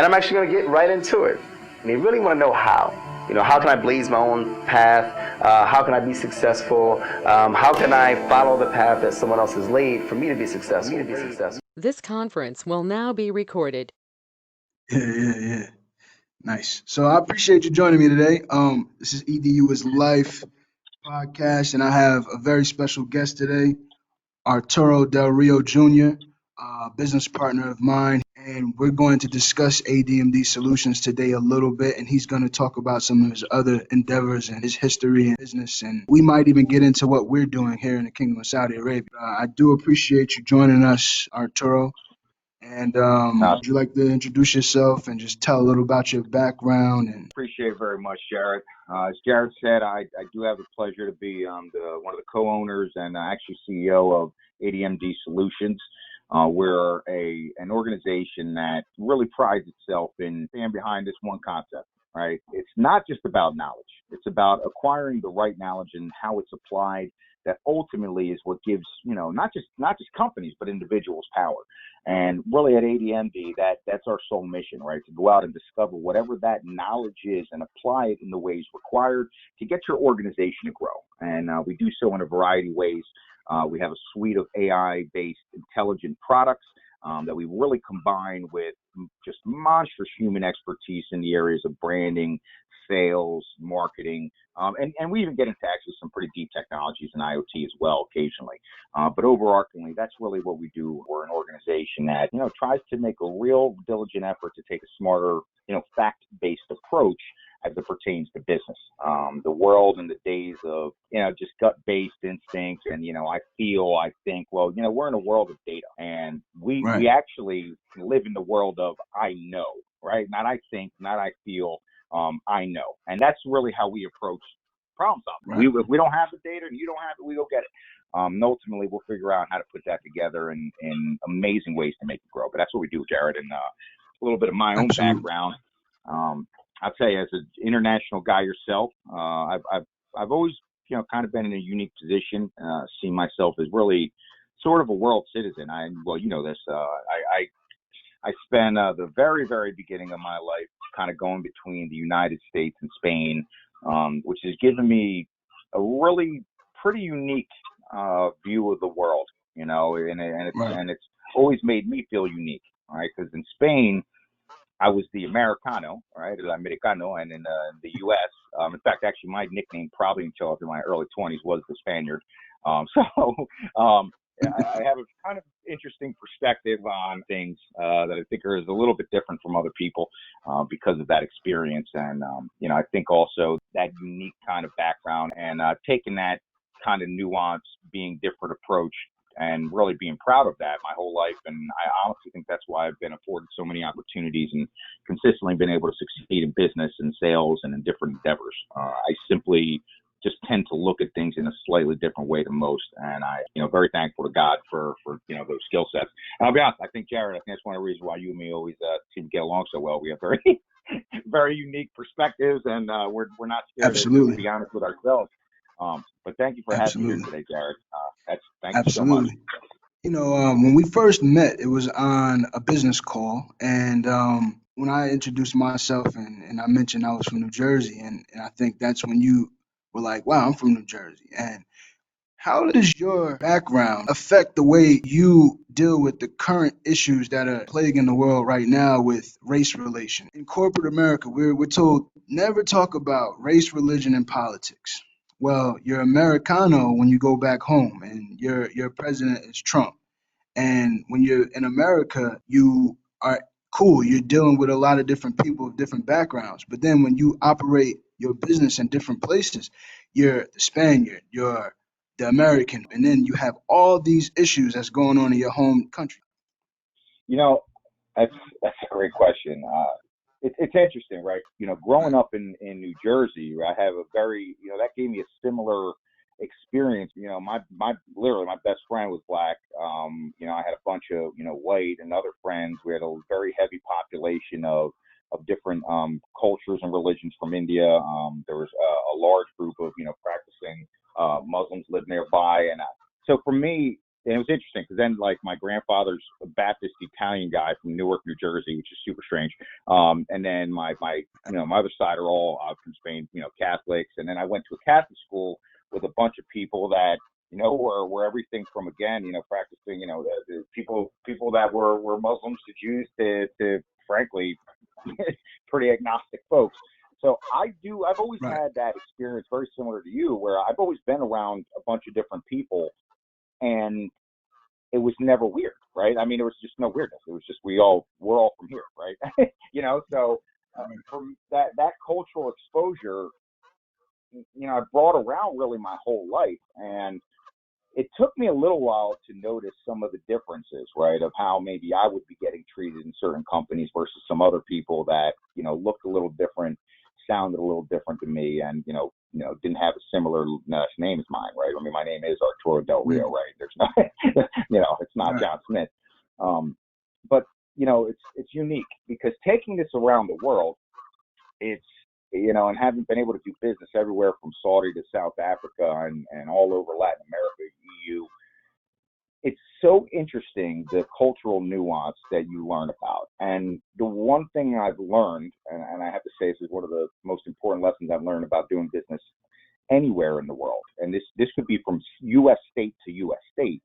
And I'm actually going to get right into it. And you really want to know how. How can I blaze my own path? How can I be successful? How can I follow the path that someone else has laid for me to be successful? This conference will now be recorded. Yeah. Nice. So I appreciate you joining me today. This is EDU is Life Podcast, and I have a very special guest today, Arturo Del Rio Jr., business partner of mine, and we're going to discuss ADMD Solutions today a little bit, and he's going to talk about some of his other endeavors and his history and business, and we might even get into what we're doing here in the Kingdom of Saudi Arabia. I do appreciate you joining us, Arturo. And would you like to introduce yourself and just tell a little about your background? And appreciate it very much, Jared. As Jared said, I do have the pleasure to be one of the co-owners and actually CEO of ADMD Solutions. We're an organization that really prides itself in standing behind this one concept, right? It's not just about knowledge. It's about acquiring the right knowledge and how it's applied. That ultimately is what gives, not just companies, but individuals power. And really at ADMD, that's our sole mission, right? To go out and discover whatever that knowledge is and apply it in the ways required to get your organization to grow. And we do so in a variety of ways. We have a suite of AI-based intelligent products that we really combine with just monstrous human expertise in the areas of branding, sales, marketing, and we even get into actually some pretty deep technologies in IoT as well occasionally. But overarchingly, that's really what we do. We're an organization that, tries to make a real diligent effort to take a smarter, fact-based approach as it pertains to business. The world in the days of, just gut-based instincts and, I think, well, we're in a world of data, and we actually live in the world of I know, right? Not I think, not I feel, I know. And that's really how we approach problem solving. Right. If we don't have the data and you don't have it, we go get it. And ultimately, we'll figure out how to put that together in amazing ways to make it grow. But that's what we do, Jared. And a little bit of my own background. I'll tell you, as an international guy yourself, I've always, kind of been in a unique position, seeing myself as really sort of a world citizen. This. I spent the very, very beginning of my life kind of going between the United States and Spain, which has given me a really pretty unique view of the world, and it's always made me feel unique, right? Because in Spain, I was the Americano, right, el Americano, and in the U.S., in fact, actually, my nickname probably until I was in my early 20s was the Spaniard. I have a kind of interesting perspective on things that I think is a little bit different from other people because of that experience. And, I think also that unique kind of background and taking that kind of nuance, being different approach, and really being proud of that my whole life. And I honestly think that's why I've been afforded so many opportunities and consistently been able to succeed in business and sales and in different endeavors. I simply just tend to look at things in a slightly different way than most. And I, very thankful to God for those skill sets. And I'll be honest, I think, Jared, I think that's one of the reasons why you and me always seem to get along so well. We have very, very unique perspectives, and we're not scared to be honest with ourselves. But thank you for having me here today, Jared. Thank you so much. When we first met, it was on a business call, and when I introduced myself and I mentioned I was from New Jersey, and I think that's when you were like, wow, I'm from New Jersey. And how does your background affect the way you deal with the current issues that are plaguing the world right now with race relations? In corporate America, we're told never talk about race, religion, and politics. Well, you're Americano when you go back home, and your president is Trump. And when you're in America, you are cool. You're dealing with a lot of different people of different backgrounds. But then when you operate your business in different places, you're the Spaniard, you're the American, and then you have all these issues that's going on in your home country. That's a great question. It's interesting, right? Growing up in New Jersey, I have a very, that gave me a similar experience. My best friend was black. I had a bunch of, white and other friends. We had a very heavy population of different cultures and religions from India. There was a large group of, practicing Muslims lived nearby. And so for me, and it was interesting because then like my grandfather's a Baptist Italian guy from Newark, New Jersey, which is super strange. And then my other side are all from Spain, Catholics. And then I went to a Catholic school with a bunch of people that, were everything from, again, practicing, the people that were Muslims to Jews to frankly, pretty agnostic folks. So I've always Right. had that experience very similar to you, where I've always been around a bunch of different people, and it was never weird, right? I mean, there was just no weirdness. It was just we're all from here, right? So from that cultural exposure, I brought around really my whole life, and it took me a little while to notice some of the differences, right, of how maybe I would be getting treated in certain companies versus some other people that, looked a little different, sounded a little different to me, and, didn't have a similar last name as mine, right? I mean, my name is Arturo Del Rio, right? There's not, it's not Right. John Smith. But, it's unique because taking this around the world, it's, and having been able to do business everywhere from Saudi to South Africa and all over Latin America, EU, it's so interesting, the cultural nuance that you learn about. And the one thing I've learned, and I have to say this is one of the most important lessons I've learned about doing business anywhere in the world, and this could be from U.S. state to U.S. state,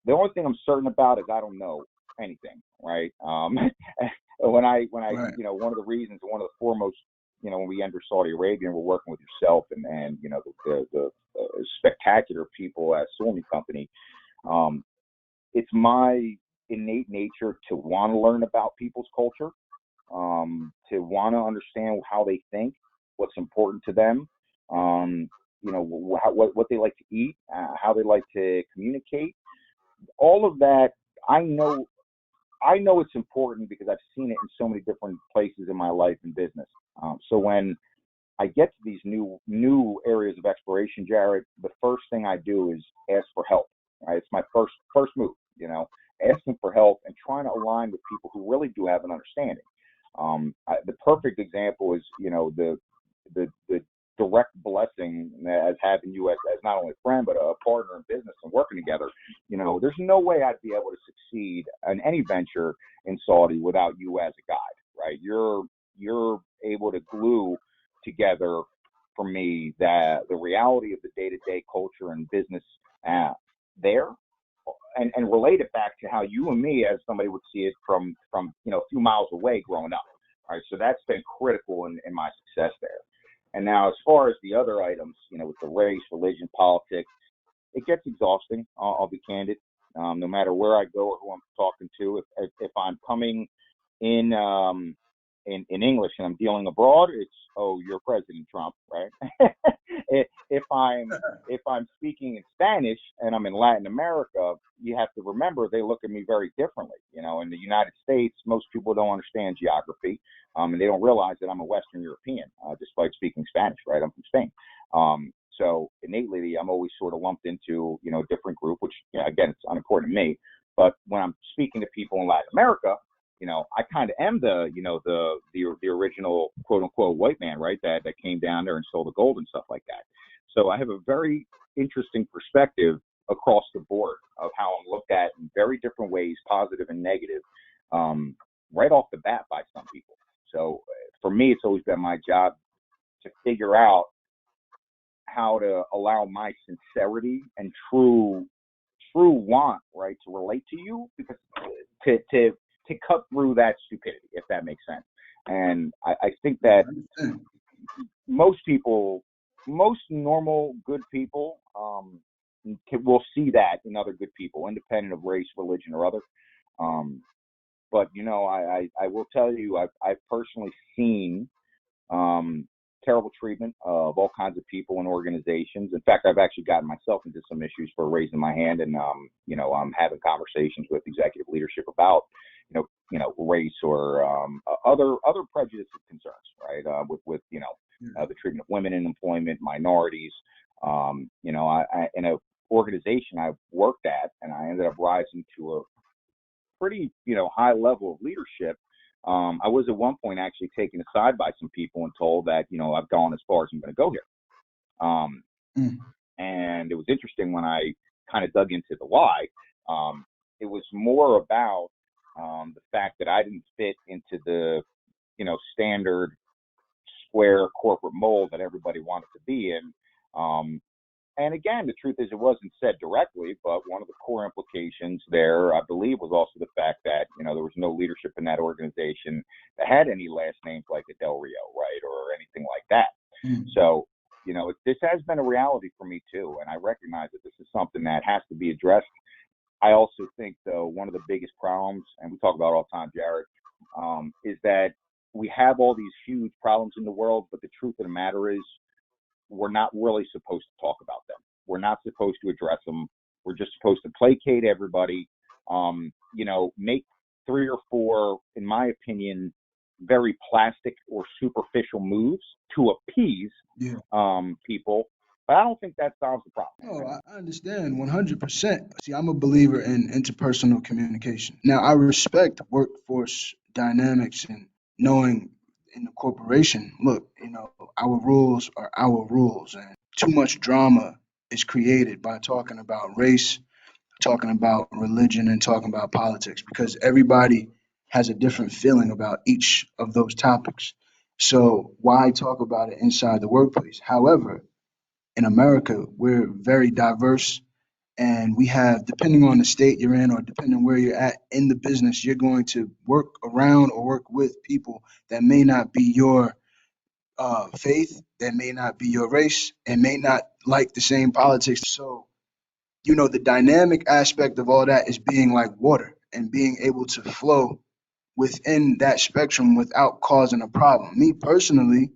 the only thing I'm certain about is I don't know anything, right? When I Right. one of the reasons, one of the foremost, when we enter Saudi Arabia and we're working with yourself and the spectacular people at Sulmi Company, it's my innate nature to want to learn about people's culture, to want to understand how they think, what's important to them, what they like to eat, how they like to communicate. All of that, I know it's important because I've seen it in so many different places in my life and business. So when I get to these new areas of exploration, Jared, the first thing I do is ask for help. Right? It's my first move, asking for help and trying to align with people who really do have an understanding. The perfect example is, the direct blessing as having you as not only a friend but a partner in business and working together. There's no way I'd be able to succeed in any venture in Saudi without you as a guide, right? You're able to glue together for me that the reality of the day-to-day culture and business there, and relate it back to how you and me as somebody would see it from a few miles away growing up. Right, so that's been critical in my success there. And now, as far as the other items, with the race, religion, politics, it gets exhausting. I'll be candid. No matter where I go or who I'm talking to, if I'm coming in English and I'm dealing abroad, it's, oh, you're President Trump, right? if I'm speaking in Spanish and I'm in Latin America, you have to remember they look at me very differently. In the United States, most people don't understand geography, and they don't realize that I'm a Western European, despite speaking Spanish, right? I'm from Spain. So innately, I'm always sort of lumped into, a different group, which, again, it's unimportant to me. But when I'm speaking to people in Latin America, I kind of am the original quote unquote white man, right? That came down there and stole the gold and stuff like that. So I have a very interesting perspective across the board of how I'm looked at in very different ways, positive and negative, right off the bat by some people. So for me, it's always been my job to figure out how to allow my sincerity and true want, right, to relate to you, because to cut through that stupidity, if that makes sense. And I think that most normal, good people will see that in other good people, independent of race, religion, or other. But, I will tell you, I've personally seen terrible treatment of all kinds of people and organizations. In fact, I've actually gotten myself into some issues for raising my hand, and I'm having conversations with executive leadership about race or other prejudice concerns, right? With the treatment of women in employment, minorities. I in an organization I worked at, and I ended up rising to a pretty high level of leadership. I was at one point actually taken aside by some people and told that, I've gone as far as I'm going to go here. And it was interesting when I kind of dug into the why. It was more about the fact that I didn't fit into the, standard square corporate mold that everybody wanted to be in. And again, the truth is it wasn't said directly, but one of the core implications there, I believe, was also the fact that, there was no leadership in that organization that had any last names like the Del Rio, right, or anything like that. So, this has been a reality for me too, and I recognize that this is something that has to be addressed. I also think, though, one of the biggest problems, and we talk about it all the time, Jared, is that we have all these huge problems in the world, but the truth of the matter is we're not really supposed to talk about them. We're not supposed to address them. We're just supposed to placate everybody, make 3 or 4, in my opinion, very plastic or superficial moves to appease people. But I don't think that solves the problem. No, I understand 100%. See, I'm a believer in interpersonal communication. Now, I respect workforce dynamics and knowing in the corporation, look, our rules are our rules, and too much drama is created by talking about race, talking about religion, and talking about politics because everybody has a different feeling about each of those topics. So why talk about it inside the workplace? However, in America, we're very diverse and we have, depending on the state you're in or depending on where you're at in the business, you're going to work around or work with people that may not be your faith, that may not be your race, and may not like the same politics. So, the dynamic aspect of all that is being like water and being able to flow within that spectrum without causing a problem. Me personally,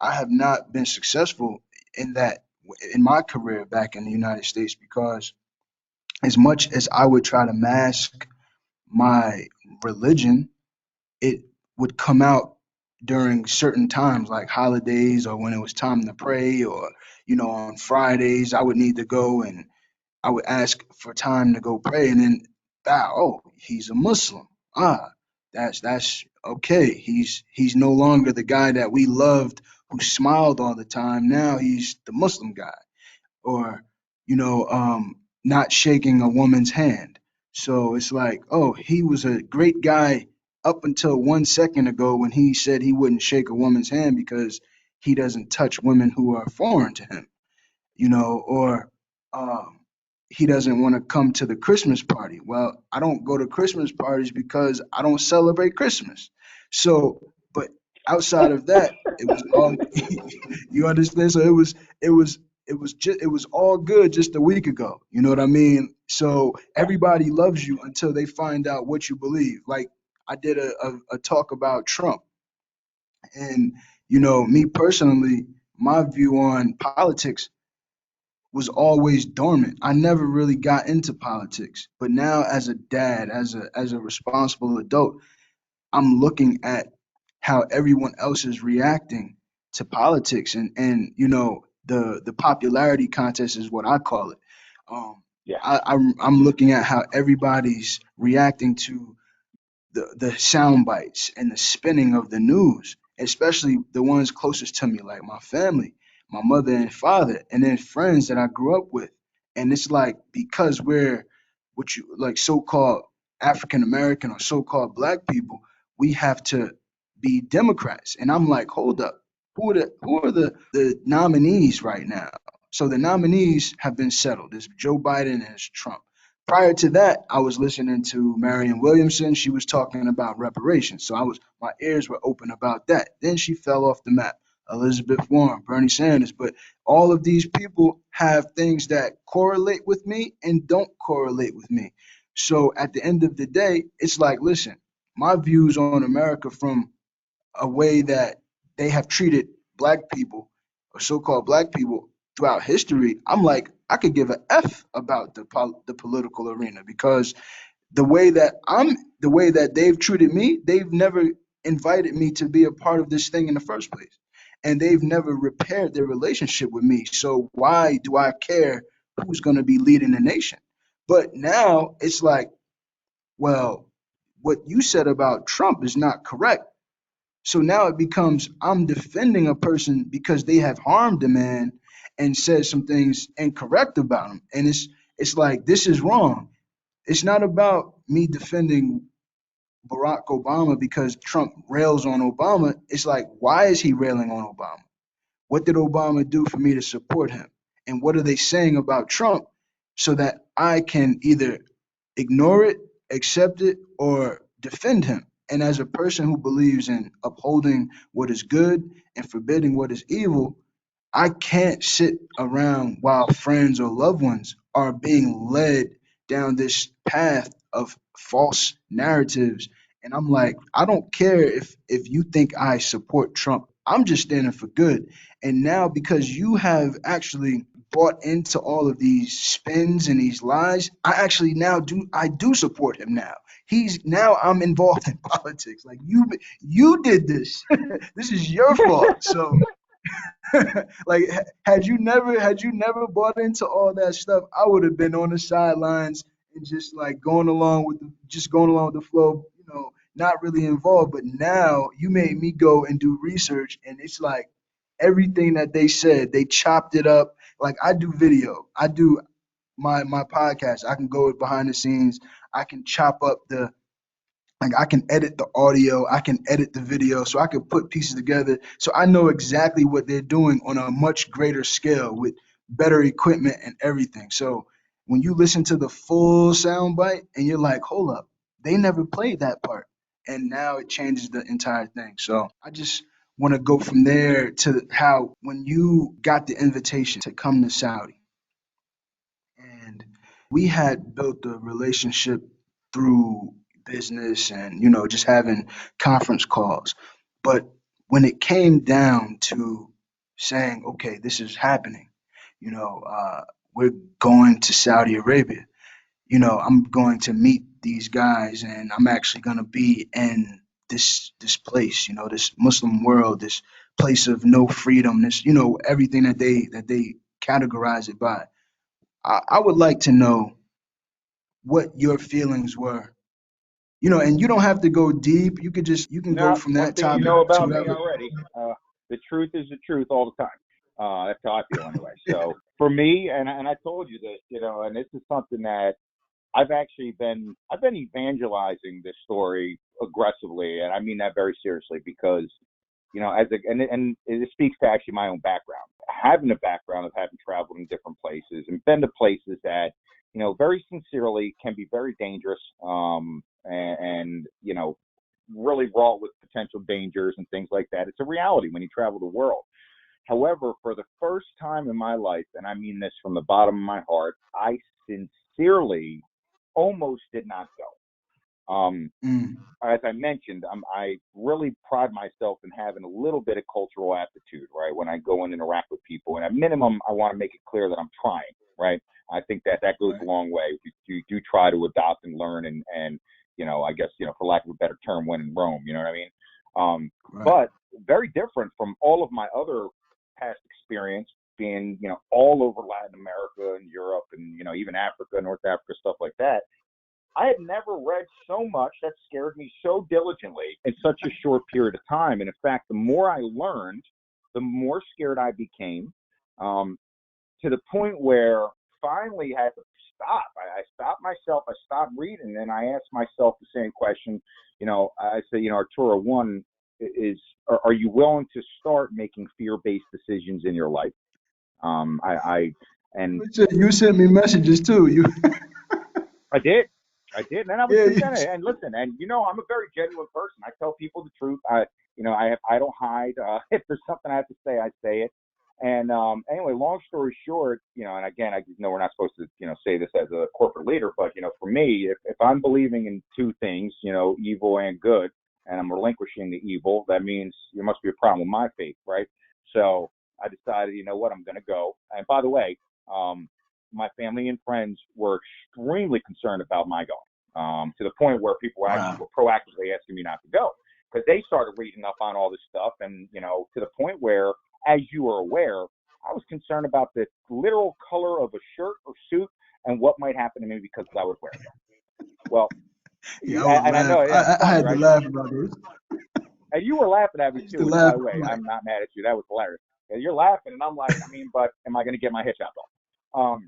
I have not been successful in that in my career back in the United States because as much as I would try to mask my religion, it would come out during certain times like holidays or when it was time to pray or on Fridays I would need to go and I would ask for time to go pray and then oh, he's a Muslim. That's okay. He's no longer the guy that we loved who smiled all the time. Now he's the Muslim guy. Or, you know, not shaking a woman's hand. So it's like, oh, he was a great guy up until 1 second ago when he said he wouldn't shake a woman's hand because he doesn't touch women who are foreign to him, or um, he doesn't want to come to the Christmas party. Well, I don't go to Christmas parties because I don't celebrate Christmas. So, but outside of that, it was all you understand. So it was all good just a week ago. You know what I mean? So everybody loves you until they find out what you believe. Like I did a talk about Trump, and me personally, my view on politics was always dormant. I never really got into politics, but now as a dad, as a responsible adult, I'm looking at how everyone else is reacting to politics, and the popularity contest is what I call it. Um, Yeah. I'm looking at how everybody's reacting to the sound bites and the spinning of the news, especially the ones closest to me, like my family, my mother and father, and then friends that I grew up with. And it's like because we're what you like so-called African American or so-called black people, we have to be Democrats. And I'm like, hold up, who are the nominees right now? So the nominees have been settled. It's Joe Biden and it's Trump. Prior to that, I was listening to Marianne Williamson. She was talking about reparations. So my ears were open about that. Then she fell off the map. Elizabeth Warren, Bernie Sanders. But all of these people have things that correlate with me and don't correlate with me. So at the end of the day, it's like, listen, my views on America from a way that they have treated black people or so-called black people throughout history, I'm like, I could give a F about the political arena because the way that they've treated me, they've never invited me to be a part of this thing in the first place. And they've never repaired their relationship with me. So why do I care who's going to be leading the nation? But now it's like, well, what you said about Trump is not correct. So now it becomes I'm defending a person because they have harmed a man and said some things incorrect about him. And it's like, this is wrong. It's not about me defending Barack Obama because Trump rails on Obama. It's like, why is he railing on Obama? What did Obama do for me to support him? And what are they saying about Trump so that I can either ignore it, accept it, or defend him? And as a person who believes in upholding what is good and forbidding what is evil, I can't sit around while friends or loved ones are being led down this path of false narratives. And I'm like, I don't care if you think I support Trump. I'm just standing for good. And now because you have actually bought into all of these spins and these lies, I actually now do support him now. He's now I'm involved in politics. Like you did this. This is your fault. So like had you never bought into all that stuff, I would have been on the sidelines and just like going along with the flow, not really involved. But now you made me go and do research, and it's like everything that they said, they chopped it up. Like I do video, I do my podcast. I can go behind the scenes. I can chop up the like I can edit the audio, I can edit the video, so I can put pieces together. So I know exactly what they're doing on a much greater scale with better equipment and everything. So when you listen to the full sound bite and you're like, hold up, they never played that part. And now it changes the entire thing. So I just want to go from there to how when you got the invitation to come to Saudi, and we had built a relationship through business and just having conference calls. But when it came down to saying, okay, this is happening, you know uh, we're going to Saudi Arabia, I'm going to meet these guys, and I'm actually going to be in this place, this Muslim world, this place of no freedom, this everything that they categorize it by. I would like to know what your feelings were. And you don't have to go deep. You can go Now, from one that thing you topic know to about me whatever. already, the truth is the truth all the time. That's how I feel anyway. So for me, and I told you this, and this is something that I've been evangelizing this story aggressively, and I mean that very seriously because, and it speaks to actually my own background. Having a background of having traveled in different places and been to places that, very sincerely can be very dangerous, and really wrought with potential dangers and things like that. It's a reality when you travel the world. However, for the first time in my life, and I mean this from the bottom of my heart, I sincerely almost did not go. Mm, As I mentioned, I really pride myself in having a little bit of cultural aptitude, right? When I go and interact with people, and at minimum, I want to make it clear that I'm trying, right? I think that goes a right, long way. You do try to adopt and learn, and I guess for lack of a better term, when in Rome. You know what I mean? right, But very different from all of my other past experience being all over Latin America and Europe and even Africa, North Africa, stuff like that. I had never read so much that scared me so diligently in such a short period of time. And in fact, the more I learned, the more scared I became, to the point where finally I had to stop. I stopped myself. I stopped reading, and I asked myself the same question. I said, Arturo, one are you willing to start making fear-based decisions in your life? And you sent me messages too. I did. And I was Yeah, content. And listen, and I'm a very genuine person. I tell people the truth. I don't hide. If there's something I have to say, I say it. And anyway, long story short, and again, I know we're not supposed to, say this as a corporate leader, but for me, if I'm believing in two things, evil and good, and I'm relinquishing the evil, that means there must be a problem with my faith, right? So I decided, what, I'm going to go. And by the way, my family and friends were extremely concerned about my going, to the point where people were actually wow. proactively asking me not to go because they started reading up on all this stuff. And, to the point where, as you are aware, I was concerned about the literal color of a shirt or suit and what might happen to me because I would wear them. Well, Yeah, I would and I laugh. know, yeah, it's I funny, had to right? laugh about this. And you were laughing at I me used to too. And by laugh. the way, I'm like, I'm not mad at you. That was hilarious. And you're laughing, and I'm like, but am I going to get my hitch out though?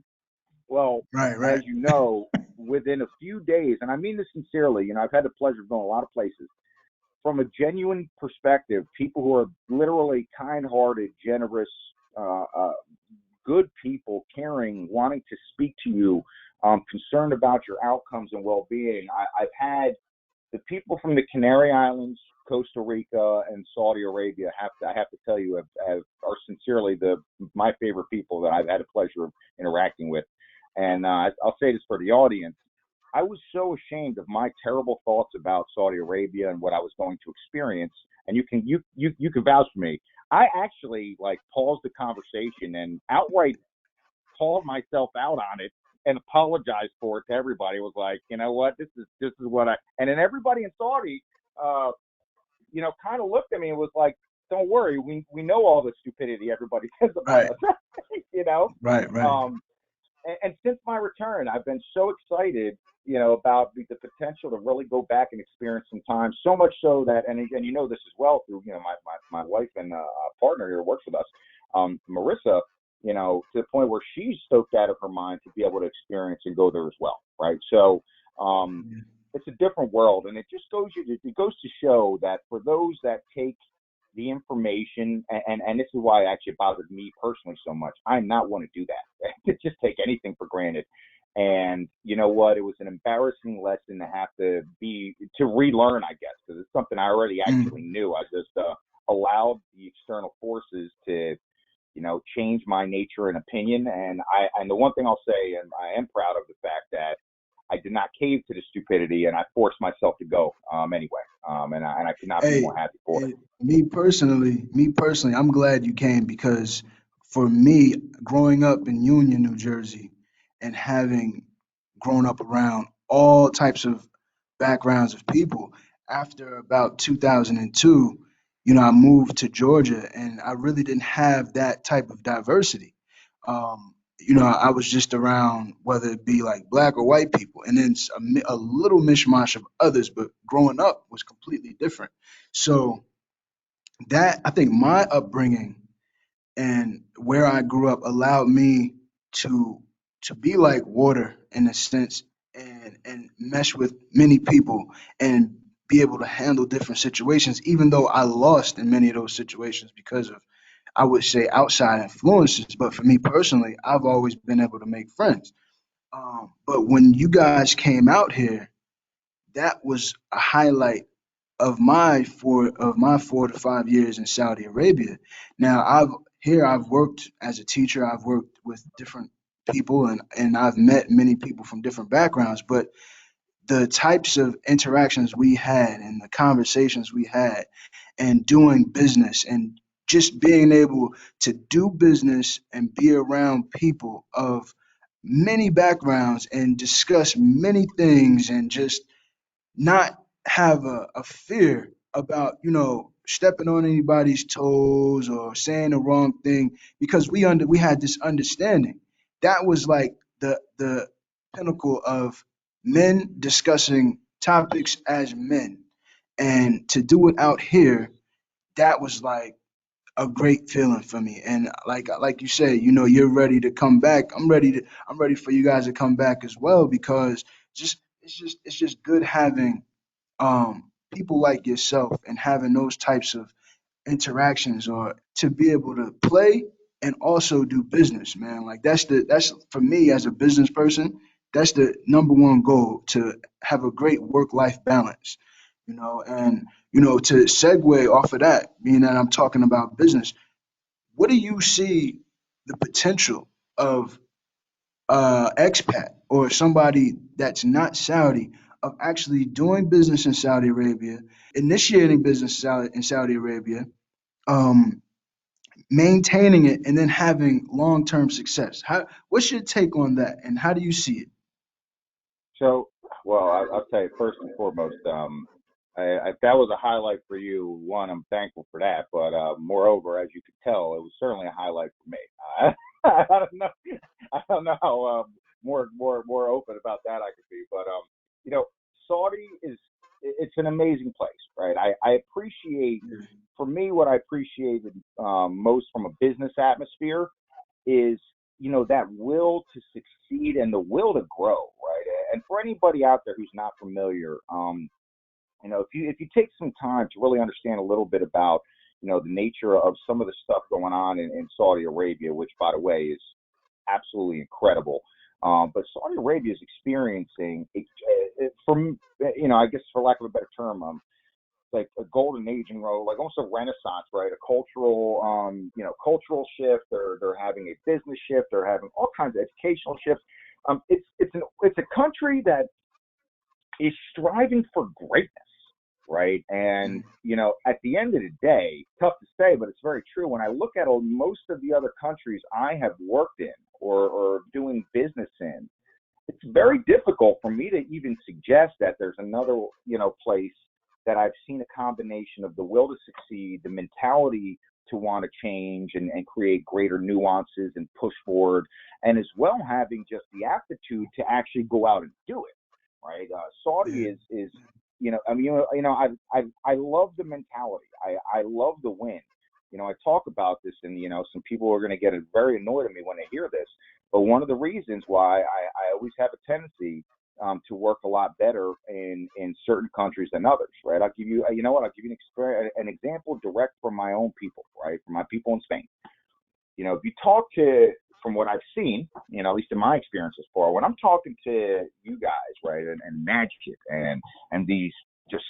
Well, Right, as right. you know, within a few days, and I mean this sincerely, I've had the pleasure of going a lot of places. From a genuine perspective, people who are literally kind-hearted, generous, uh, uh, good people, caring, wanting to speak to you, concerned about your outcomes and well-being. I've had the people from the Canary Islands, Costa Rica, and Saudi Arabia. I have to tell you, are sincerely my favorite people that I've had the pleasure of interacting with. And I'll say this for the audience. I was so ashamed of my terrible thoughts about Saudi Arabia and what I was going to experience. And you can vouch for me. I actually paused the conversation and outright called myself out on it and apologized for it to everybody. It was like, you know what, this is what and then everybody in Saudi, kind of looked at me and was like, don't worry, we know all the stupidity everybody says about Right, us, you know. right, right. Um, and since my return, I've been so excited, about the potential to really go back and experience some time. So much so that, and you know this as well through, my wife and partner here who works with us, Marissa, to the point where she's stoked out of her mind to be able to experience and go there as well, right? So Yeah. it's a different world, and it goes to show that for those that take the information, and this is why it actually bothered me personally so much. I'm not one to do that. To just take anything for granted. And you know what? It was an embarrassing lesson to have to relearn, I guess, because it's something I already actually knew. I just allowed the external forces to, change my nature and opinion. And the one thing I'll say, and I am proud of the fact that I did not cave to the stupidity, and I forced myself to go anyway. And I could not be Hey, more happy for it. me personally, I'm glad you came because for me, growing up in Union, New Jersey, and having grown up around all types of backgrounds of people, after about 2002, I moved to Georgia, and I really didn't have that type of diversity. I was just around whether it be like black or white people, and then a little mishmash of others. But growing up was completely different. So that I think my upbringing and where I grew up allowed me to to be like water in a sense and mesh with many people and be able to handle different situations, even though I lost in many of those situations because of, I would say, outside influences. But for me personally, I've always been able to make friends. But when you guys came out here, that was a highlight of my 4 to 5 years in Saudi Arabia. Now I've worked as a teacher. I've worked with different people and I've met many people from different backgrounds. But the types of interactions we had and the conversations we had and doing business and just being able to do business and be around people of many backgrounds and discuss many things and just not have a fear about stepping on anybody's toes or saying the wrong thing because we had this understanding that was like the pinnacle of men discussing topics as men, and to do it out here, that was like a great feeling for me. And like you said, you're ready to come back. I'm ready for you guys to come back as well because it's just good having people like yourself and having those types of interactions or to be able to play and also do business, man. Like that's for me as a business person, that's the number one goal, to have a great work life balance, and to segue off of that, being that I'm talking about business, what do you see the potential of expat or somebody that's not Saudi of actually doing business in Saudi Arabia, initiating business in Saudi Arabia, um, maintaining it, and then having long-term success? What's your take on that, and how do you see it? So, well, I'll tell you first and foremost, if that was a highlight for you, one, I'm thankful for that. But moreover, as you could tell, it was certainly a highlight for me. I don't know, I don't know how more open about that I could be. But Saudi it's an amazing place, right? I appreciate, for me, what I appreciated most from a business atmosphere is that will to succeed and the will to grow, right? And for anybody out there who's not familiar, if you take some time to really understand a little bit about, the nature of some of the stuff going on in Saudi Arabia, which, by the way, is absolutely incredible. But Saudi Arabia is experiencing, I guess for lack of a better term, like a golden age in row, like almost a renaissance, right? A cultural shift. They're having a business shift. They're having all kinds of educational shifts. It's a country that is striving for greatness, right? And at the end of the day, tough to say, but it's very true. When I look at most of the other countries I have worked in or doing business in, it's very difficult for me to even suggest that there's another place that I've seen a combination of the will to succeed, the mentality to want to change and create greater nuances and push forward, and as well having just the aptitude to actually go out and do it, right? Saudi is I love the mentality. I love the win. I talk about this, and some people are going to get very annoyed at me when they hear this. But one of the reasons why I always have a tendency to work a lot better in certain countries than others, right? I'll give you, I'll give you an example direct from my own people, right? From my people in Spain. If you talk to, from what I've seen, at least in my experience so far, when I'm talking to you guys, right, and Magic and these just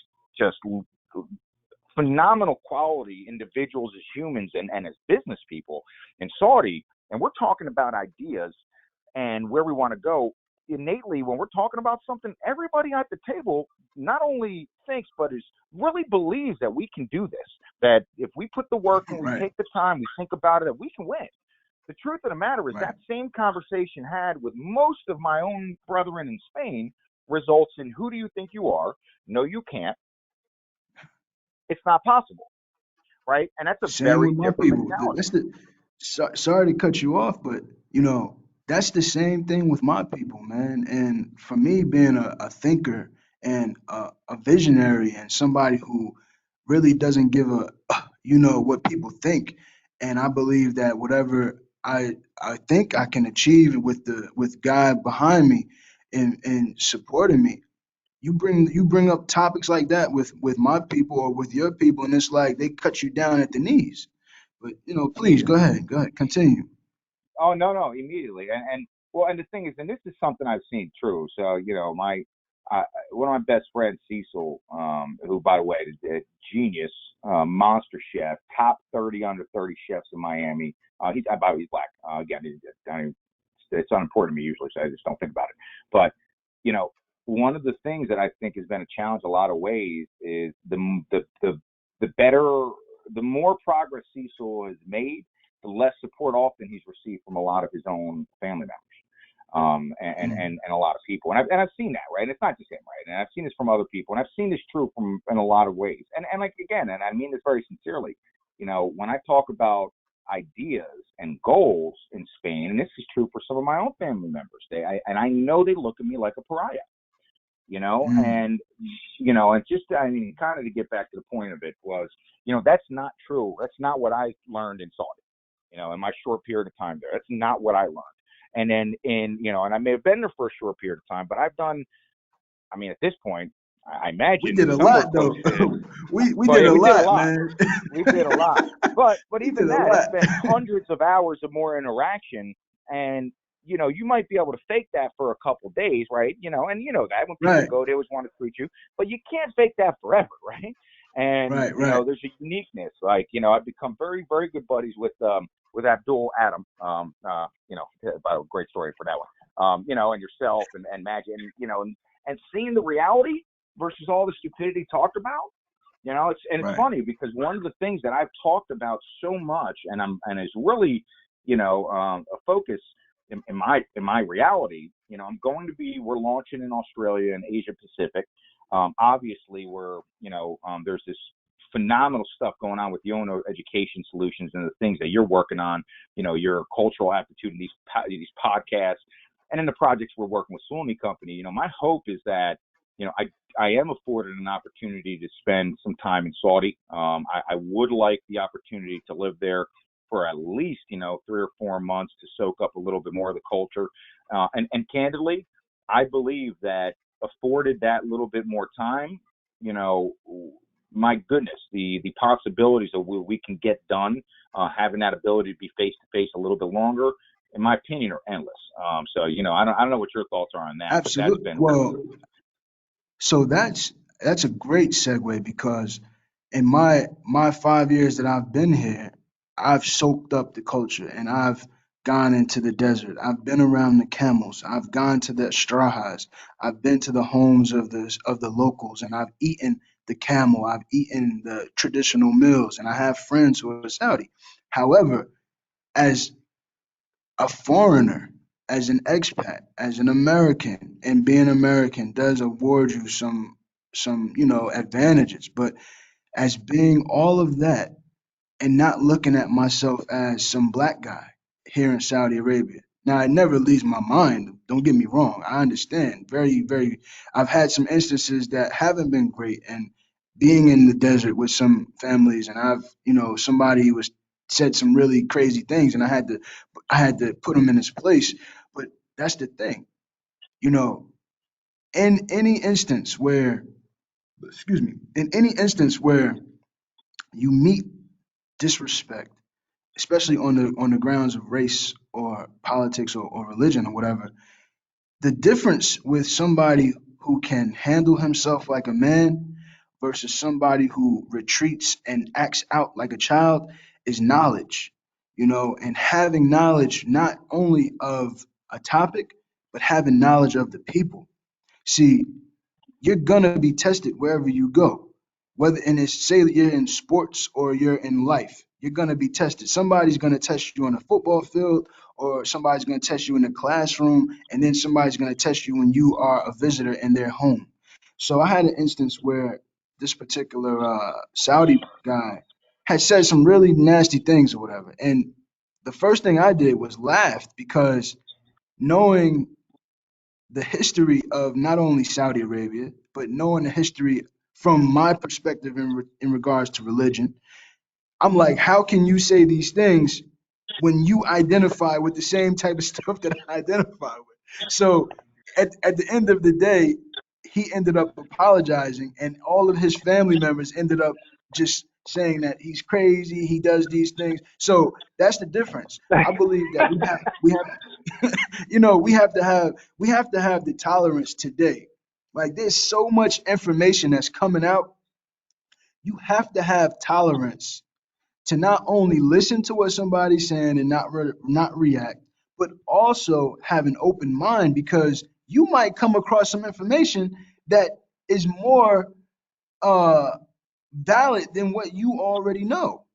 phenomenal quality individuals as humans and as business people in Saudi, and we're talking about ideas and where we want to go. Innately, when we're talking about something, everybody at the table not only thinks, but really believes that we can do this, that if we put the work and we take the time, we think about it, that we can win. The truth of the matter is that same conversation had with most of my own brethren in Spain results in, who do you think you are? No, you can't. It's not possible, right? And that's a Same very with my different people. mentality. Sorry to cut you off, but that's the same thing with my people, man. And for me, being a thinker and a visionary and somebody who really doesn't give a what people think, and I believe that whatever I think I can achieve with God behind me and supporting me. You bring up topics like that with my people or with your people, and it's like they cut you down at the knees. But please go ahead, continue. Oh, no, immediately. And the thing is, and this is something I've seen true. So, one of my best friends, Cecil, who, by the way, is a genius, monster chef, top 30 under 30 chefs in Miami. He's black. Again, it's unimportant to me usually, so I just don't think about it. But, one of the things that I think has been a challenge a lot of ways is the more progress Cecil has made, the less support often he's received from a lot of his own family members, and a lot of people. And I've seen that, right? And it's not just him, right? And I've seen this from other people, and I've seen this true in a lot of ways. And like, again, and I mean this very sincerely, when I talk about ideas and goals in Spain, and this is true for some of my own family members, I know they look at me like a pariah. And just, kind of to get back to the point of it was, that's not true. That's not what I learned in Saudi, in my short period of time there. That's not what I learned. And then and I may have been there for a short period of time, but I've done, at this point, I imagine we did a lot though. we did a lot, man. We did a lot. But even that, I spent hundreds of hours of more interaction, and you might be able to fake that for a couple of days, right? And that when people go, they always want to treat you, but you can't fake that forever, right? And there's a uniqueness. Like I've become very, very good buddies with Abdul Adam. By a great story for that one. And yourself and Magic, and seeing the reality versus all the stupidity talked about. It's funny because one of the things that I've talked about so much, and is really a focus in my reality, we're launching in Australia and Asia Pacific. Obviously there's this phenomenal stuff going on with the owner education solutions and the things that you're working on, your cultural aptitude in these podcasts and in the projects we're working with Salumi Company. My hope is that, I am afforded an opportunity to spend some time in Saudi. I would like the opportunity to live there for at least 3 or 4 months to soak up a little bit more of the culture. And candidly, I believe that afforded that little bit more time, you know, my goodness, the possibilities of what we can get done, having that ability to be face to face a little bit longer, in my opinion, are endless. So I don't know what your thoughts are on that, but that's Absolutely. been Well, so that's a great segue because in my 5 years that I've been here, I've soaked up the culture and I've gone into the desert. I've been around the camels. I've gone to the strajas. I've been to the homes of the locals and I've eaten the camel. I've eaten the traditional meals and I have friends who are Saudi. However, as a foreigner, as an expat, as an American, and being American does award you some advantages. But as being all of that and not looking at myself as some black guy here in Saudi Arabia. Now, it never leaves my mind. Don't get me wrong. I understand. Very, very. I've had some instances that haven't been great, and being in the desert with some families, and somebody was said some really crazy things, and I had to put him in his place. But that's the thing, you know. In any instance where, excuse me, in any instance where you meet disrespect, especially on the grounds of race or politics or religion or whatever, the difference with somebody who can handle himself like a man versus somebody who retreats and acts out like a child is knowledge, and having knowledge not only of a topic, but having knowledge of the people. See, you're gonna be tested wherever you go. Whether and it's say that you're in sports or you're in life, you're gonna be tested. Somebody's gonna test you on a football field, or somebody's gonna test you in a classroom, and then somebody's gonna test you when you are a visitor in their home. So I had an instance where this particular Saudi guy had said some really nasty things or whatever, and the first thing I did was laugh because knowing the history of not only Saudi Arabia, but knowing the history from my perspective in regards to religion, I'm like, how can you say these things when you identify with the same type of stuff that I identify with? So at the end of the day, he ended up apologizing, and all of his family members ended up just saying that he's crazy, he does these things. So that's the difference. I believe that we have we have to have the tolerance today. Like there's so much information that's coming out. You have to have tolerance to not only listen to what somebody's saying and not react, but also have an open mind because you might come across some information that is more uh, valid than what you already know.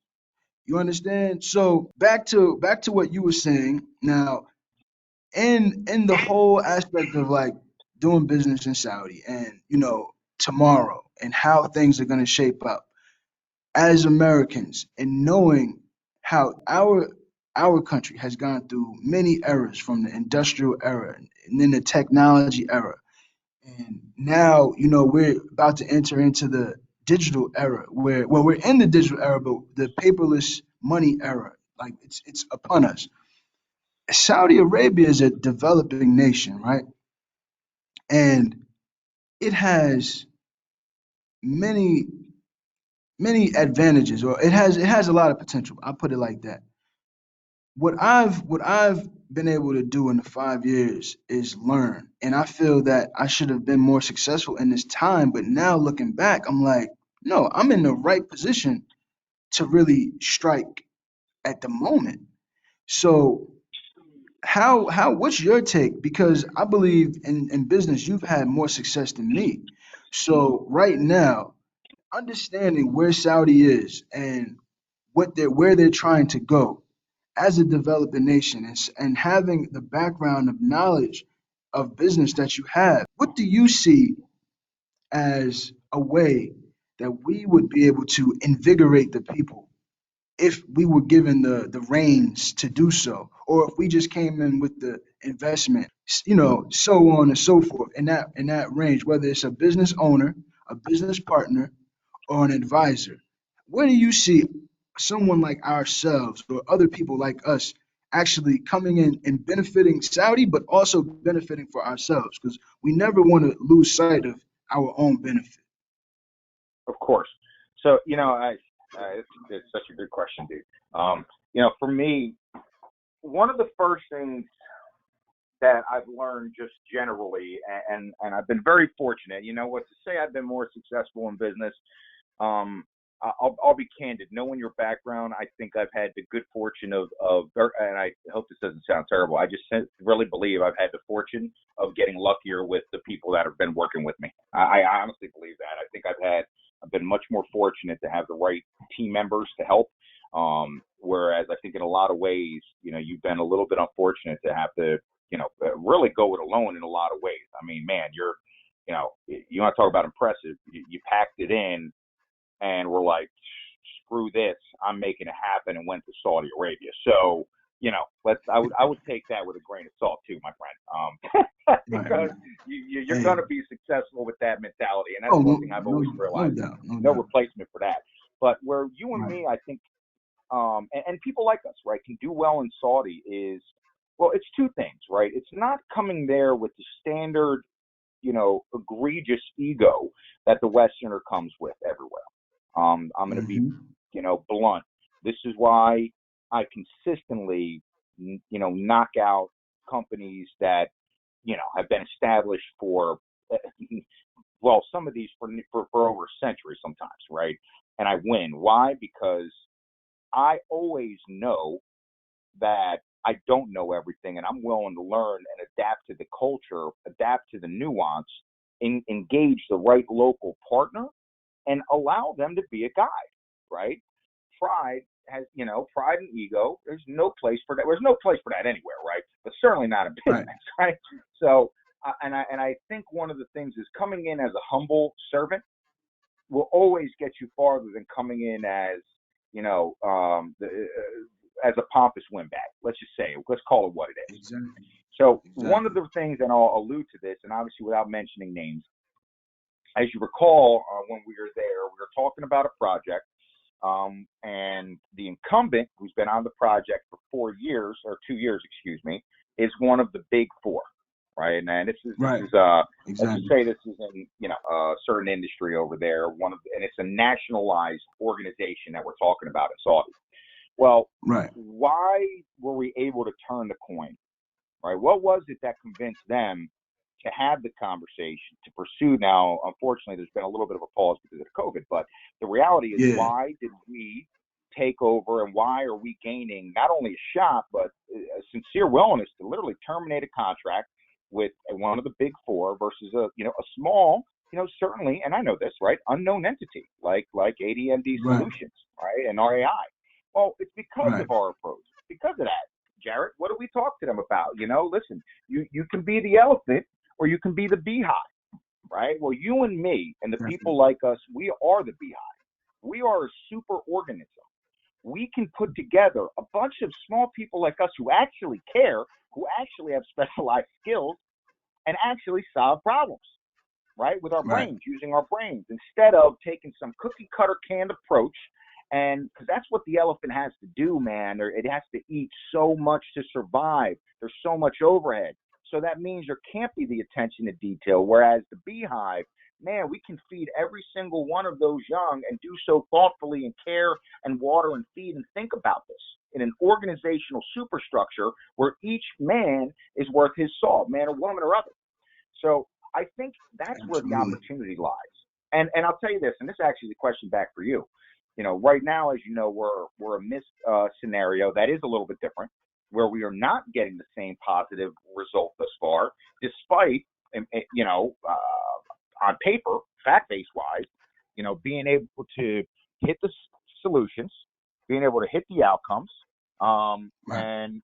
You understand? So back to what you were saying. Now, in the whole aspect of like doing business in Saudi and tomorrow and how things are going to shape up as Americans and knowing how our country has gone through many eras from the industrial era and then the technology era and now we're about to enter into the digital era where well we're in the digital era but the paperless money era, like it's upon us. Saudi Arabia is a developing nation, right? And it has many many advantages, or it has a lot of potential. I'll put it like that. What I've been able to do in the 5 years is learn, and I feel that I should have been more successful in this time. But now looking back, I'm like, no, I'm in the right position to really strike at the moment. So how what's your take? Because I believe in business you've had more success than me. So right now, understanding where Saudi is and where they're trying to go as a developing nation and having the background of knowledge of business that you have, what do you see as a way that we would be able to invigorate the people if we were given the reins to do so, or if we just came in with the investment, so on and so forth in that range, whether it's a business owner, a business partner, or an advisor. Where do you see? someone like ourselves or other people like us actually coming in and benefiting Saudi, but also benefiting for ourselves, because we never want to lose sight of our own benefit. Of course. So, it's such a good question, dude. For me, one of the first things that I've learned just generally, and I've been very fortunate, to say I've been more successful in business. I'll be candid. Knowing your background, I think I've had the good fortune of, and I hope this doesn't sound terrible. I just really believe I've had the fortune of getting luckier with the people that have been working with me. I honestly believe that. I think I've been much more fortunate to have the right team members to help. Whereas I think in a lot of ways, you've been a little bit unfortunate to have to, really go it alone in a lot of ways. I mean, man, you want to talk about impressive. You packed it in and we're like, screw this, I'm making it happen, and went to Saudi Arabia. So, I would take that with a grain of salt too, my friend, because you're going to be successful with that mentality, and that's one thing I've always realized. No replacement for that. But where you and me, I think, and people like us, right, can do well in Saudi is, well, it's two things, right? It's not coming there with the standard, egregious ego that the Westerner comes with everywhere. I'm going to be, blunt. This is why I consistently, knock out companies that, have been established for, well, some of these for over a century sometimes, right? And I win. Why? Because I always know that I don't know everything, and I'm willing to learn and adapt to the culture, adapt to the nuance, engage the right local partner, and allow them to be a guide, right? Pride pride and ego. There's no place for that. There's no place for that anywhere, right? But certainly not in business, right? So, and I think one of the things is coming in as a humble servant will always get you farther than coming in as, as a pompous windbag. Let's just say, let's call it what it is. Exactly. So one of the things, and I'll allude to this, and obviously without mentioning names, as you recall, when we were there, we were talking about a project, and the incumbent, who's been on the project for 4 years, or 2 years, excuse me, is one of the big four, right? And this is exactly. Let's just say this is in, a certain industry over there, and it's a nationalized organization that we're talking about in Saudi. Well, why were we able to turn the coin, right? What was it that convinced them to have the conversation, to pursue? Now, unfortunately, there's been a little bit of a pause because of COVID, but the reality is, why did we take over, and why are we gaining not only a shot, but a sincere willingness to literally terminate a contract with one of the big four versus a small, certainly, and I know this, right, unknown entity like ADMD Solutions, right, and RAI. Well, it's because of our approach, because of that. Jarrett, what do we talk to them about? Listen, you can be the elephant or you can be the beehive, right? Well, you and me and the people like us, we are the beehive. We are a super organism. We can put together a bunch of small people like us who actually care, who actually have specialized skills, and actually solve problems, right? With our brains, using our brains, instead of taking some cookie cutter canned approach. And because that's what the elephant has to do, man. It has to eat so much to survive. There's so much overhead. So that means there can't be the attention to detail. Whereas the beehive, man, we can feed every single one of those young and do so thoughtfully and care and water and feed and think about this in an organizational superstructure where each man is worth his salt, man or woman or other. So I think that's where the opportunity lies. And I'll tell you this, and this is actually the question back for you. Right now, as you know, we're a missed scenario that is a little bit different, where we are not getting the same positive result thus far, despite, on paper, fact-based wise, being able to hit the solutions, being able to hit the outcomes, and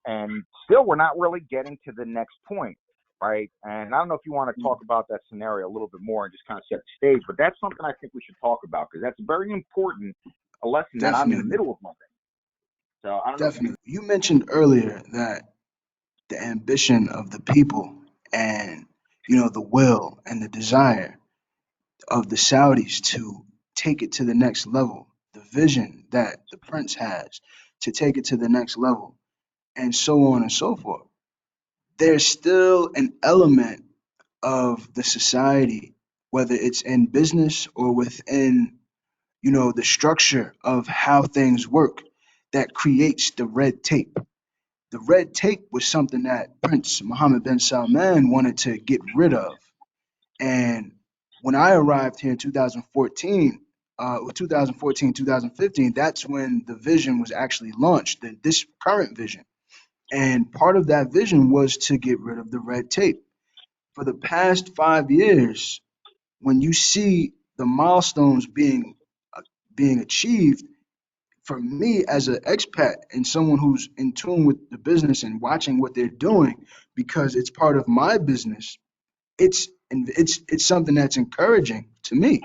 still we're not really getting to the next point. Right. And I don't know if you want to talk about that scenario a little bit more and just kind of set the stage, but that's something I think we should talk about, because that's very important, a lesson that I'm in the middle of my thing. So I don't know. You mentioned earlier that the ambition of the people and, the will and the desire of the Saudis to take it to the next level, the vision that the prince has to take it to the next level, and so on and so forth. There's still an element of the society, whether it's in business or within, the structure of how things work, that creates the red tape. The red tape was something that Prince Mohammed bin Salman wanted to get rid of. And when I arrived here in 2014, 2015, that's when the vision was actually launched, this current vision. And part of that vision was to get rid of the red tape. For the past 5 years, when you see the milestones being achieved, for me as an expat and someone who's in tune with the business and watching what they're doing, because it's part of my business, it's something that's encouraging to me.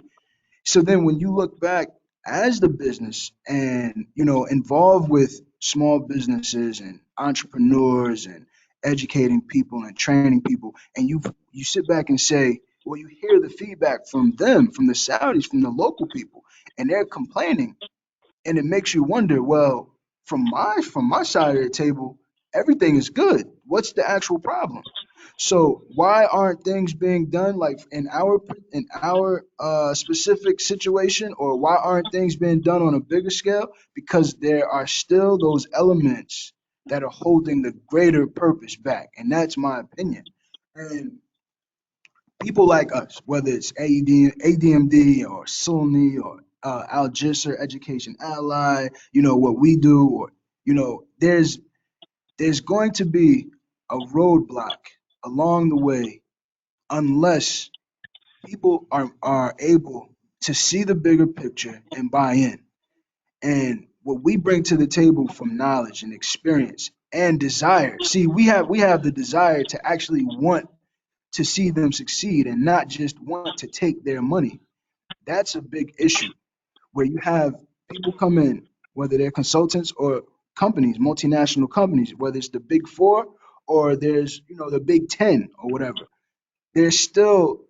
So then when you look back as the business and, involved with small businesses and entrepreneurs and educating people and training people, and you sit back and say, well, you hear the feedback from them, from the Saudis, from the local people, and they're complaining, and it makes you wonder, well, from my side of the table, everything is good. What's the actual problem? So why aren't things being done like in our specific situation, or why aren't things being done on a bigger scale? Because there are still those elements that are holding the greater purpose back, and that's my opinion. And people like us, whether it's ADMD or Sunni or Al Jisr Education Ally, what we do, or there's going to be a roadblock along the way unless people are able to see the bigger picture and buy in. And what we bring to the table from knowledge and experience and desire. See, we have the desire to actually want to see them succeed and not just want to take their money. That's a big issue where you have people come in, whether they're consultants or companies, multinational companies, whether it's the big four or there's, the big 10 or whatever. They're still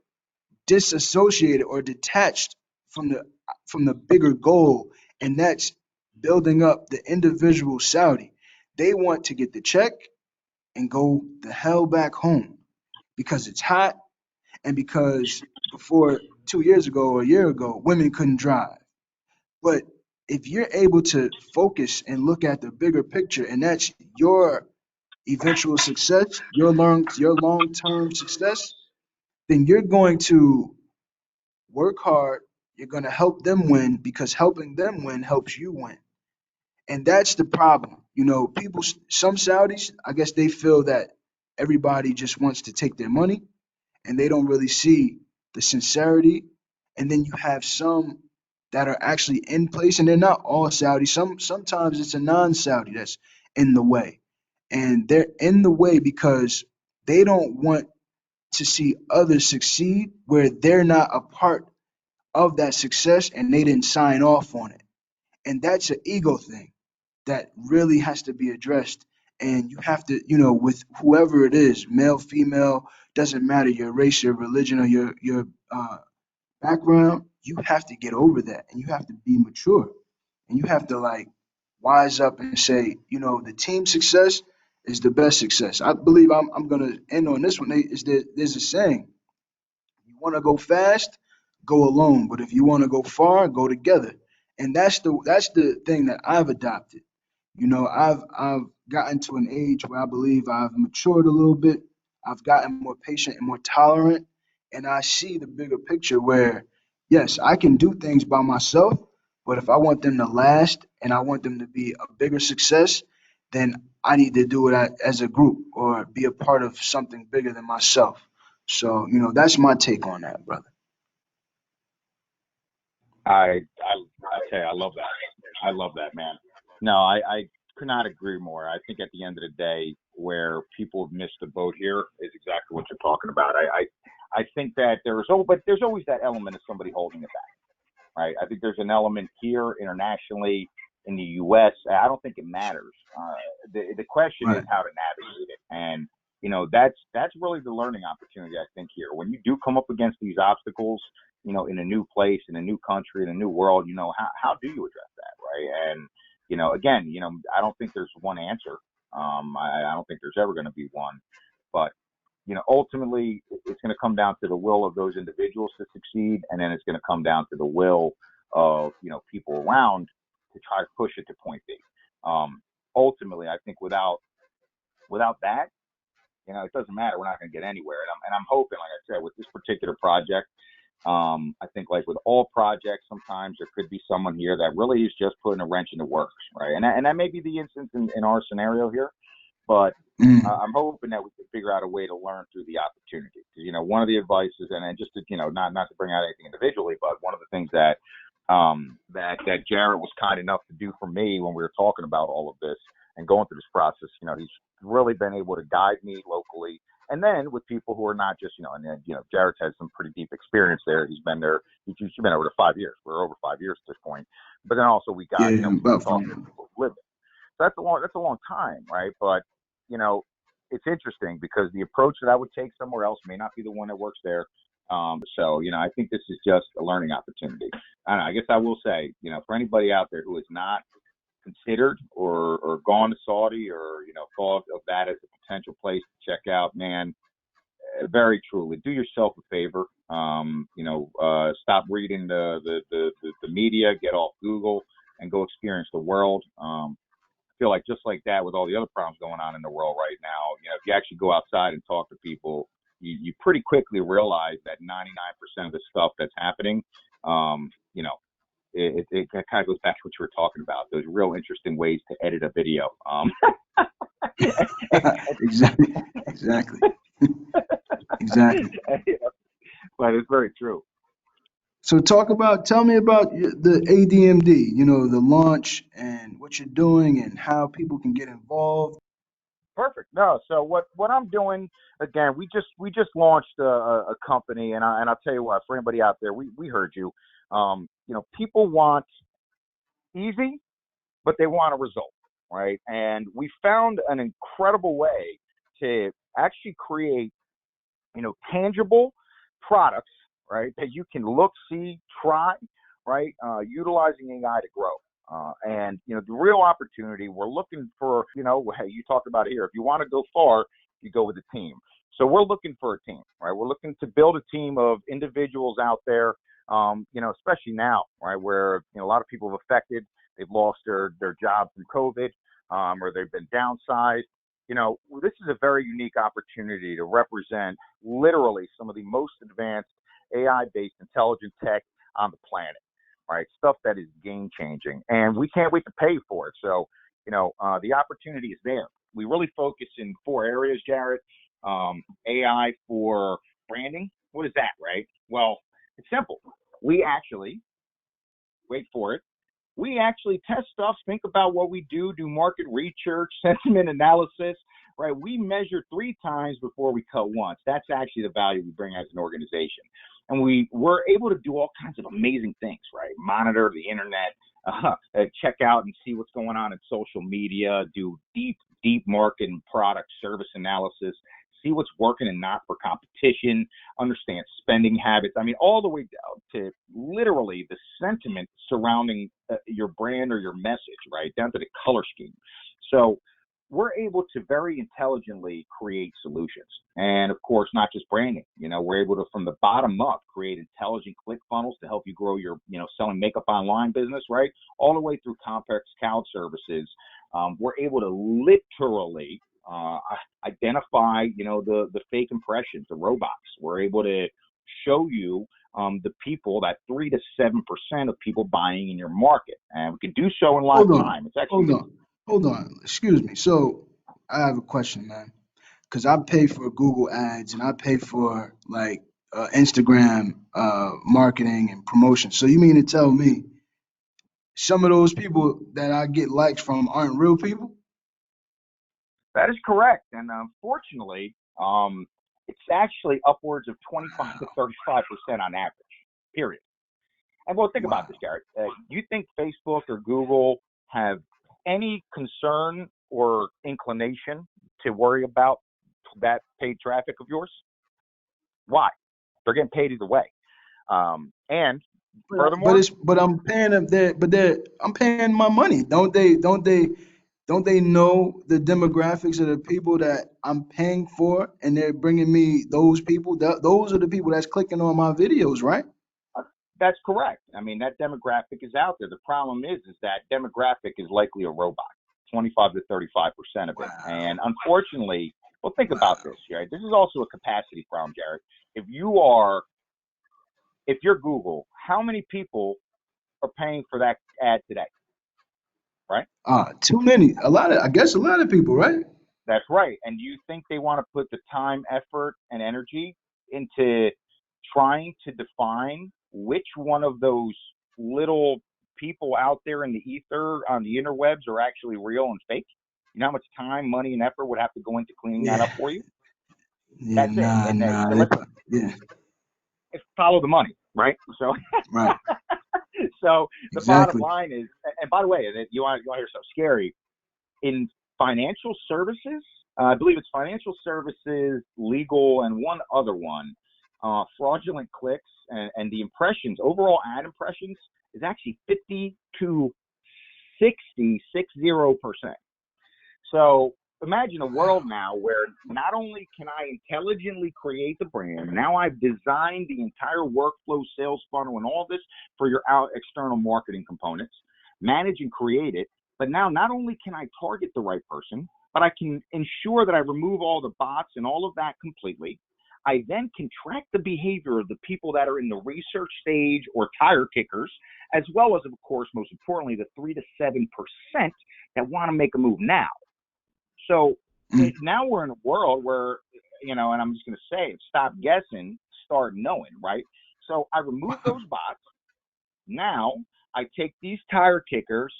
disassociated or detached from the bigger goal, and that's building up the individual Saudi. They want to get the check and go the hell back home because it's hot, and because before 2 years ago or a year ago, women couldn't drive. But if you're able to focus and look at the bigger picture, and that's your eventual success, your long-term success, then you're going to work hard. You're going to help them win because helping them win helps you win. And that's the problem. Some Saudis, I guess they feel that everybody just wants to take their money and they don't really see the sincerity. And then you have some that are actually in place, and they're not all Saudi. Sometimes it's a non-Saudi that's in the way, and they're in the way because they don't want to see others succeed where they're not a part of that success and they didn't sign off on it. And that's an ego thing that really has to be addressed. And you have to, with whoever it is, male, female, doesn't matter your race, your religion, or your background, you have to get over that and you have to be mature and you have to like wise up and say, the team success is the best success. I believe I'm going to end on this one. There's a saying, you want to go fast, go alone. But if you want to go far, go together. And that's the thing that I've adopted. I've gotten to an age where I believe I've matured a little bit. I've gotten more patient and more tolerant, and I see the bigger picture where, yes, I can do things by myself, but if I want them to last and I want them to be a bigger success, then I need to do it as a group or be a part of something bigger than myself. So, that's my take on that, brother. I tell you, I love that. I love that, man. No, I could not agree more. I think at the end of the day, where people have missed the boat here is exactly what you're talking about. I think that but there's always that element of somebody holding it back, right? I think there's an element here internationally in the U.S. I don't think it matters. The question is Right. how to navigate it. And that's really the learning opportunity, I think, here. When you do come up against these obstacles, in a new place, in a new country, in a new world, how do you address that, right? And, again, I don't think there's one answer. I don't think there's ever going to be one. But, ultimately, it's going to come down to the will of those individuals to succeed, and then it's going to come down to the will of, people around to try to push it to point B. Ultimately, I think without that, it doesn't matter. We're not going to get anywhere. And I'm hoping, like I said, with this particular project, I think like with all projects, sometimes there could be someone here that really is just putting a wrench in the works, right? And that may be the instance in our scenario here, but I'm hoping that we can figure out a way to learn through the opportunity. Because, one of the advices, and just to, not to bring out anything individually, but one of the things that Jared was kind enough to do for me when we were talking about all of this and going through this process, he's really been able to guide me locally. And then with people who are not just, and then, Jared has some pretty deep experience there. He's been there. He's been over 5 years. We're over 5 years at this point. But then also we got, people talking to people who live there. So that's a long time, right? But, it's interesting because the approach that I would take somewhere else may not be the one that works there. So, I think this is just a learning opportunity. I guess I will say, for anybody out there who has not considered or gone to Saudi or, thought of that as a potential place to check out, man, very truly, do yourself a favor. Stop reading the media, get off Google and go experience the world. I feel like just like that with all the other problems going on in the world right now, if you actually go outside and talk to people, you pretty quickly realize that 99% of the stuff that's happening, it kind of goes back to what you were talking about, those real interesting ways to edit a video. Exactly. But it's very true. So tell me about the ADMD, the launch and what you're doing and how people can get involved. Perfect. No, so what I'm doing, again, we just launched a company, and I'll tell you what, for anybody out there, we heard you. People want easy, but they want a result, right? And we found an incredible way to actually create, tangible products, right, that you can look, see, try, right, utilizing AI to grow. And, the real opportunity, we're looking for, hey, you talked about it here. If you want to go far, you go with a team. So we're looking for a team, right? We're looking to build a team of individuals out there, especially now, right, where, a lot of people have affected. They've lost their jobs from COVID, or they've been downsized. This is a very unique opportunity to represent literally some of the most advanced AI-based intelligent tech on the planet, right? Stuff that is game-changing, and we can't wait to pay for it. So, the opportunity is there. We really focus in 4 areas, Jared. AI for branding. What is that, right? Well, it's simple. We actually, wait for it, we actually test stuff, think about what we do market research, sentiment analysis, right? We measure 3 times before we cut once. That's actually the value we bring as an organization. And we're able to do all kinds of amazing things, right? Monitor the internet, check out and see what's going on in social media, do deep market and product service analysis, see what's working and not for competition, understand spending habits. I mean, all the way down to literally the sentiment surrounding your brand or your message, right? Down to the color scheme. So we're able to very intelligently create solutions. And of course, not just branding, we're able to, from the bottom up, create intelligent click funnels to help you grow your, selling makeup online business, right? All the way through complex cloud services. We're able to literally identify, the fake impressions, the robots. We're able to show you the people, that 3 to 7% of people buying in your market, and we can do so in live time. It's actually Hold on. Excuse me. So I have a question, man, because I pay for Google Ads and I pay for Instagram marketing and promotion. So you mean to tell me some of those people that I get likes from aren't real people? That is correct. And unfortunately, it's actually upwards of 25 to 35% on average, period. And well, think about this, Garrett. Do you think Facebook or Google have any concern or inclination to worry about that paid traffic of yours? Why? They're getting paid either way. And furthermore, But I'm paying them there, but I'm paying my money. Don't they know the demographics of the people that I'm paying for, and they're bringing me those people? Those are the people that's clicking on my videos, right? that's correct. I mean, that demographic is out there. The problem is that demographic is likely a robot, 25 to 35% of it. And unfortunately, well, think about this, Jared. This is also a capacity problem, Jared. If you're Google, how many people are paying for that ad today? Right? Too many. I guess a lot of people, right? That's right. And do you think they want to put the time, effort, and energy into trying to define which one of those little people out there in the ether on the interwebs are actually real and fake? You know how much time, money, and effort would have to go into cleaning that up Yeah. for you? Yeah. That's it. Nah. And Nah. so let's Yeah. follow the money, right? So, Right. so the bottom Exactly. line is, and by the way, you want to hear something scary? In financial services, I believe it's financial services, legal, and one other one, fraudulent clicks and the impressions, overall ad impressions, is actually 50 to 60%. So imagine a world now where not only can I intelligently create the brand, now I've designed the entire workflow, sales funnel, and all this for your external marketing components, manage and create it. But now not only can I target the right person, but I can ensure that I remove all the bots and all of that completely. I then can track the behavior of the people that are in the research stage or tire kickers, as well as, of course, most importantly, the 3 to 7% that want to make a move now. So now we're in a world where, and I'm just going to say it, stop guessing, start knowing, right? So I remove those bots. Now I take these tire kickers,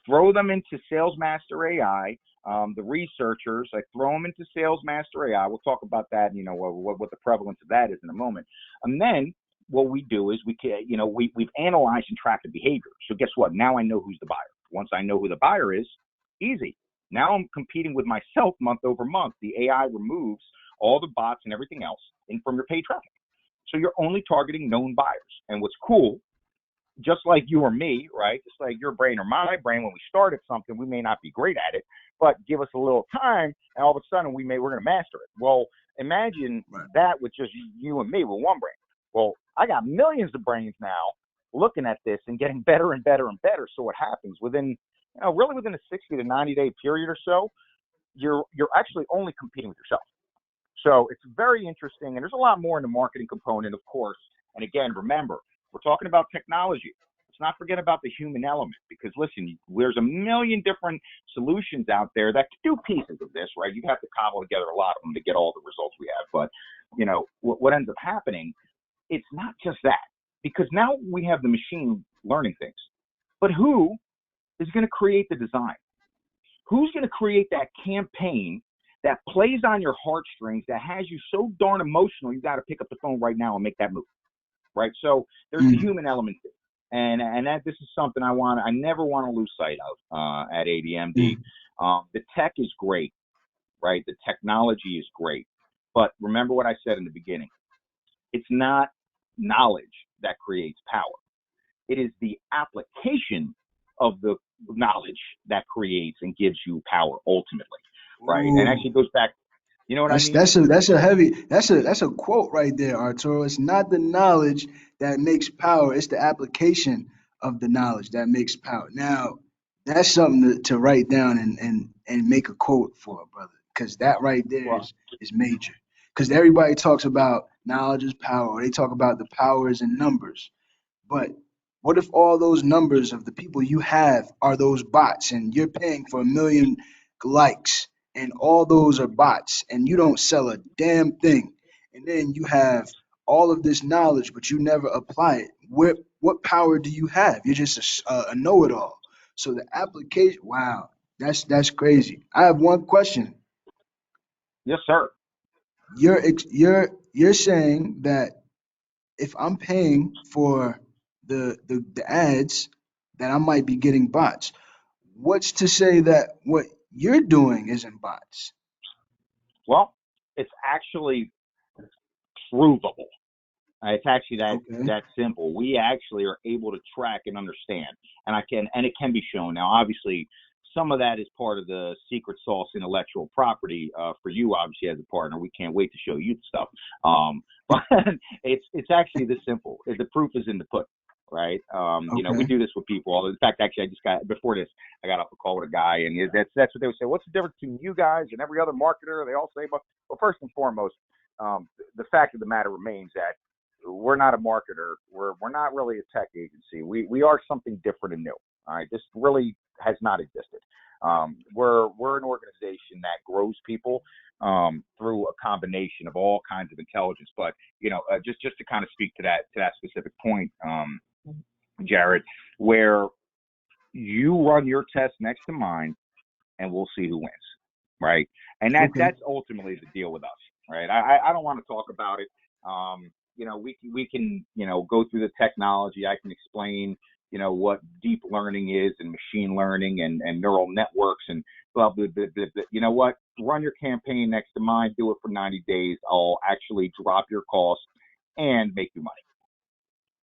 throw them into Salesmaster AI, the researchers, I throw them into Salesmaster AI. We'll talk about that, what the prevalence of that is in a moment. And then what we do is we've analyzed and tracked the behavior. So guess what? Now I know who's the buyer. Once I know who the buyer is, easy. Now I'm competing with myself month over month. The AI removes all the bots and everything else from your paid traffic. So you're only targeting known buyers. And what's cool, just like you or me, right? Just like your brain or my brain, when we started something, we may not be great at it, but give us a little time, and all of a sudden we're going to master it. Well, imagine that with just you and me with one brain. Well, I got millions of brains now looking at this and getting better and better and better. So what happens within a 60 to 90 day period or so, you're actually only competing with yourself. So it's very interesting, and there's a lot more in the marketing component, of course. And again, remember, we're talking about technology. Let's not forget about the human element, because listen, there's a million different solutions out there that do pieces of this, right? You have to cobble together a lot of them to get all the results we have. But what ends up happening, it's not just that, because now we have the machine learning things. But who is going to create the design? Who's going to create that campaign that plays on your heartstrings, that has you so darn emotional, you got to pick up the phone right now and make that move, right? So there's the human element to it. And that this is something I never want to lose sight of at ADMD. The tech is great, right? The technology is great. But remember what I said in the beginning. It's not knowledge that creates power. It is the application of the knowledge that creates and gives you power ultimately, right? And actually goes back, you know what I mean? That's a quote right there, Arturo. It's not the knowledge that makes power, it's the application of the knowledge that makes power. Now, that's something to write down and make a quote for, brother, because that right there is major. Because everybody talks about knowledge is power. They talk about the powers in numbers. But what if all those numbers of the people you have are those bots, and you're paying for 1 million likes, and all those are bots, and you don't sell a damn thing, and then you have all of this knowledge, but you never apply it? What power do you have? You're just a know-it-all. So the application, wow, that's crazy. I have one question. Yes, sir. You're saying that if I'm paying for the ads, that I might be getting bots. What's to say that what you're doing isn't bots? Well, It's actually provable. It's actually Okay. that simple. We actually are able to track and understand, and it can be shown. Now, obviously, some of that is part of the secret sauce intellectual property for you, obviously, as a partner. We can't wait to show you the stuff. But it's actually this simple. The proof is in the pudding, right? We Okay. do this with people. In fact, actually, before this, I got off a call with a guy, and that's what they would say. What's the difference between you guys and every other marketer? They all say, well, first and foremost, the fact of the matter remains that we're not a marketer. We're not really a tech agency. We are something different and new. All right, this really has not existed. We're an organization that grows people through a combination of all kinds of intelligence. But just to kind of speak to that specific point, Jared, where you run your test next to mine, and we'll see who wins, right? And Okay. that's ultimately the deal with us, right? I don't want to talk about it. We can go through the technology. I can explain what deep learning is and machine learning and neural networks and blah, blah, blah, blah, blah. You know what? Run your campaign next to mine. Do it for 90 days. I'll actually drop your costs and make you money.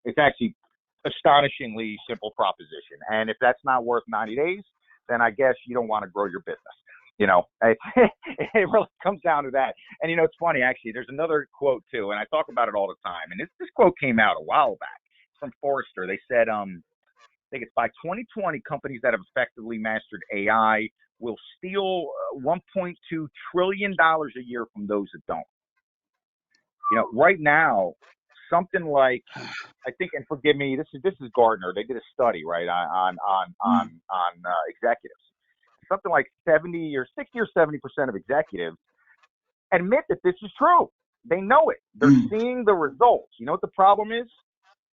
It's actually astonishingly simple proposition. And if that's not worth 90 days, then I guess you don't want to grow your business. It really comes down to that. And, it's funny, actually, there's another quote, too, and I talk about it all the time. And this quote came out a while back from Forrester. They said, I think it's by 2020, companies that have effectively mastered AI will steal $1.2 trillion a year from those that don't. Right now, something like, I think, and forgive me, this is Gartner. They did a study, right, on executives. Something like 60 or 70% of executives admit that this is true. They know it. They're seeing the results. You know what the problem is?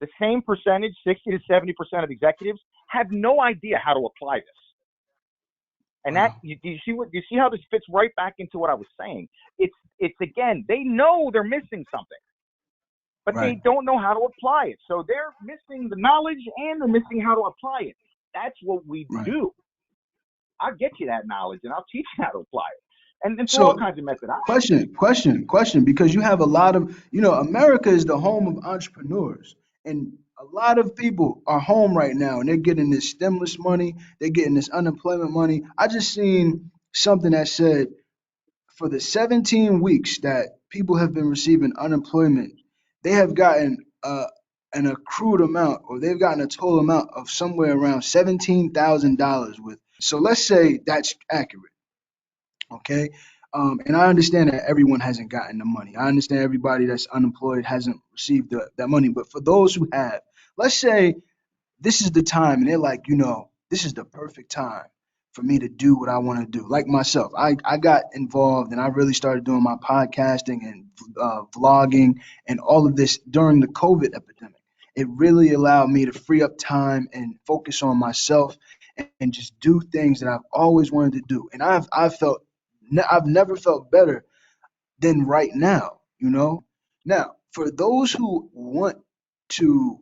The same percentage, 60 to 70% of executives, have no idea how to apply this. And Wow. do you see how this fits right back into what I was saying? It's again, they know they're missing something, but Right. they don't know how to apply it. So they're missing the knowledge and they're missing how to apply it. That's what we Right. do. I'll get you that knowledge and I'll teach you how to apply it. And through So all kinds of methodologies. question, because you have a lot of, America is the home of entrepreneurs, and a lot of people are home right now, and they're getting this stimulus money, they're getting this unemployment money. I just seen something that said for the 17 weeks that people have been receiving unemployment, they have gotten an accrued amount, or they've gotten a total amount of somewhere around $17,000 with. So let's say that's accurate. Okay. And I understand that everyone hasn't gotten the money. I understand everybody that's unemployed hasn't received that money. But for those who have, let's say this is the time, and they're like, this is the perfect time for me to do what I want to do. Like myself, I got involved and I really started doing my podcasting and vlogging and all of this during the COVID epidemic. It really allowed me to free up time and focus on myself and just do things that I've always wanted to do. And I've never felt better than right now. Now, for those who want to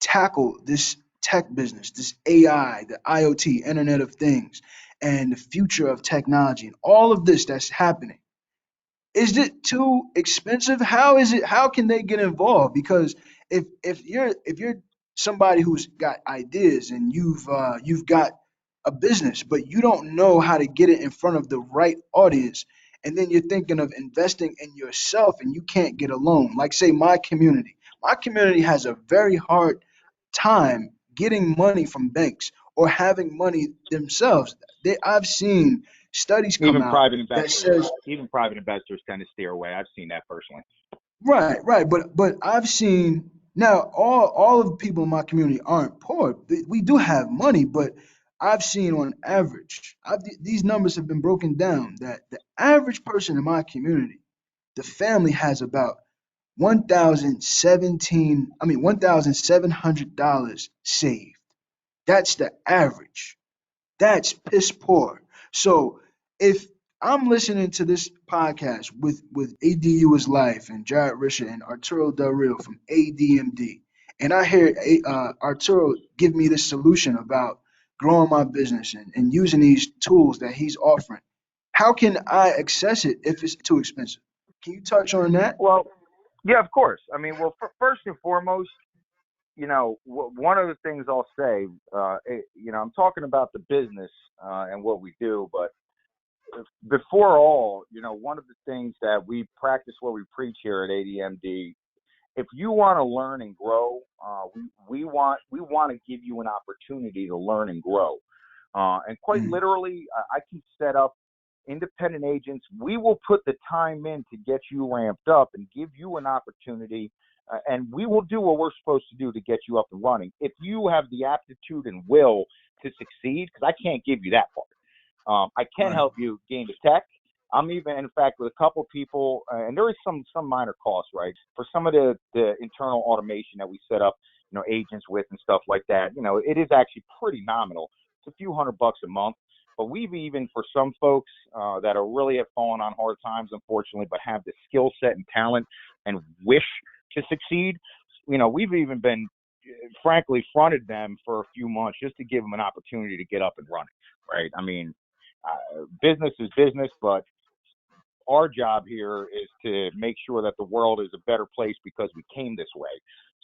tackle this tech business, this AI, the IoT, Internet of Things, and the future of technology, and all of this that's happening, is it too expensive? How can they get involved? Because if you're somebody who's got ideas and you've got a business, but you don't know how to get it in front of the right audience, and then you're thinking of investing in yourself and you can't get a loan. Like, say, my community. My community has a very hard time getting money from banks or having money themselves. I've seen studies come Even out private that investors, says, tend to steer away. I've seen that personally. right. But I've seen now all of the people in my community aren't poor. We do have money, but I've seen on average, these numbers have been broken down that the average person in my community, the family has about $1,700 saved. That's the average. That's piss poor. So if I'm listening to this podcast with EDU is Life and Jared Risher and Arturo Del Rio from ADMD, and I hear Arturo give me this solution about growing my business and using these tools that he's offering, how can I access it if it's too expensive? Can you touch on that? Well, yeah, of course. I mean, well, first and foremost, one of the things I'll say, I'm talking about the business and what we do, but before all, one of the things that we practice, what we preach here at ADMD, if you want to learn and grow, we want to give you an opportunity to learn and grow. And quite literally, I can set up independent agents. We will put the time in to get you ramped up and give you an opportunity, and we will do what we're supposed to do to get you up and running. If you have the aptitude and will to succeed, because I can't give you that part. I can help you gain the tech. I'm even, in fact, with a couple people, and there is some minor costs, right, for some of the internal automation that we set up, agents with and stuff like that. It is actually pretty nominal. It's a few $100 a month. But we've even, for some folks that are really have fallen on hard times, unfortunately, but have the skill set and talent and wish to succeed, we've even been, frankly, fronted them for a few months just to give them an opportunity to get up and running, right? I mean, business is business, but our job here is to make sure that the world is a better place because we came this way.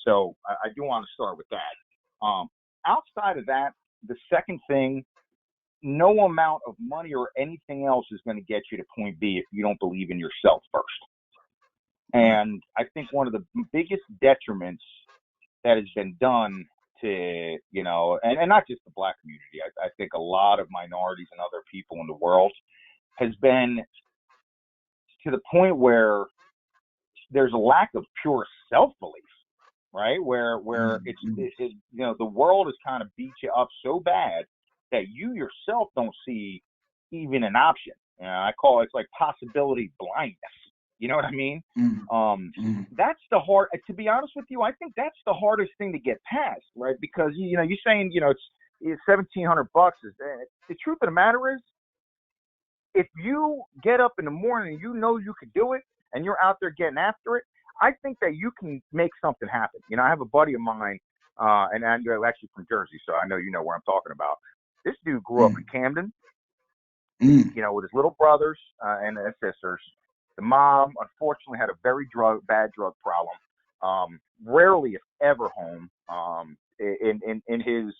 So I do want to start with that. Outside of that, the second thing, no amount of money or anything else is going to get you to point B if you don't believe in yourself first. And I think one of the biggest detriments that has been done to, and not just the Black community, I think a lot of minorities and other people in the world has been to the point where there's a lack of pure self-belief, right? Where it's the world has kind of beat you up so bad that you yourself don't see even an option. I call it's like possibility blindness. You know what I mean? That's the hard. To be honest with you, I think that's the hardest thing to get past, right? Because you're saying it's $1,700. The truth of the matter is, if you get up in the morning and you could do it, and you're out there getting after it, I think that you can make something happen. I have a buddy of mine, and I'm actually from Jersey, so I know where I'm talking about. This dude grew up in Camden, with his little brothers and his sisters. The mom, unfortunately, had a very bad drug problem. Rarely, if ever, home. In his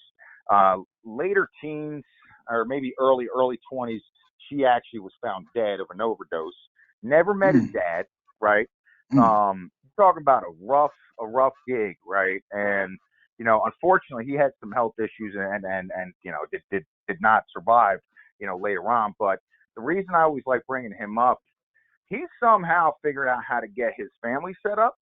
later teens or maybe early 20s, she actually was found dead of an overdose. Never met his dad, right? Talking about a rough gig, right? And unfortunately, he had some health issues and did not survive, later on. But the reason I always like bringing him up, he somehow figured out how to get his family set up,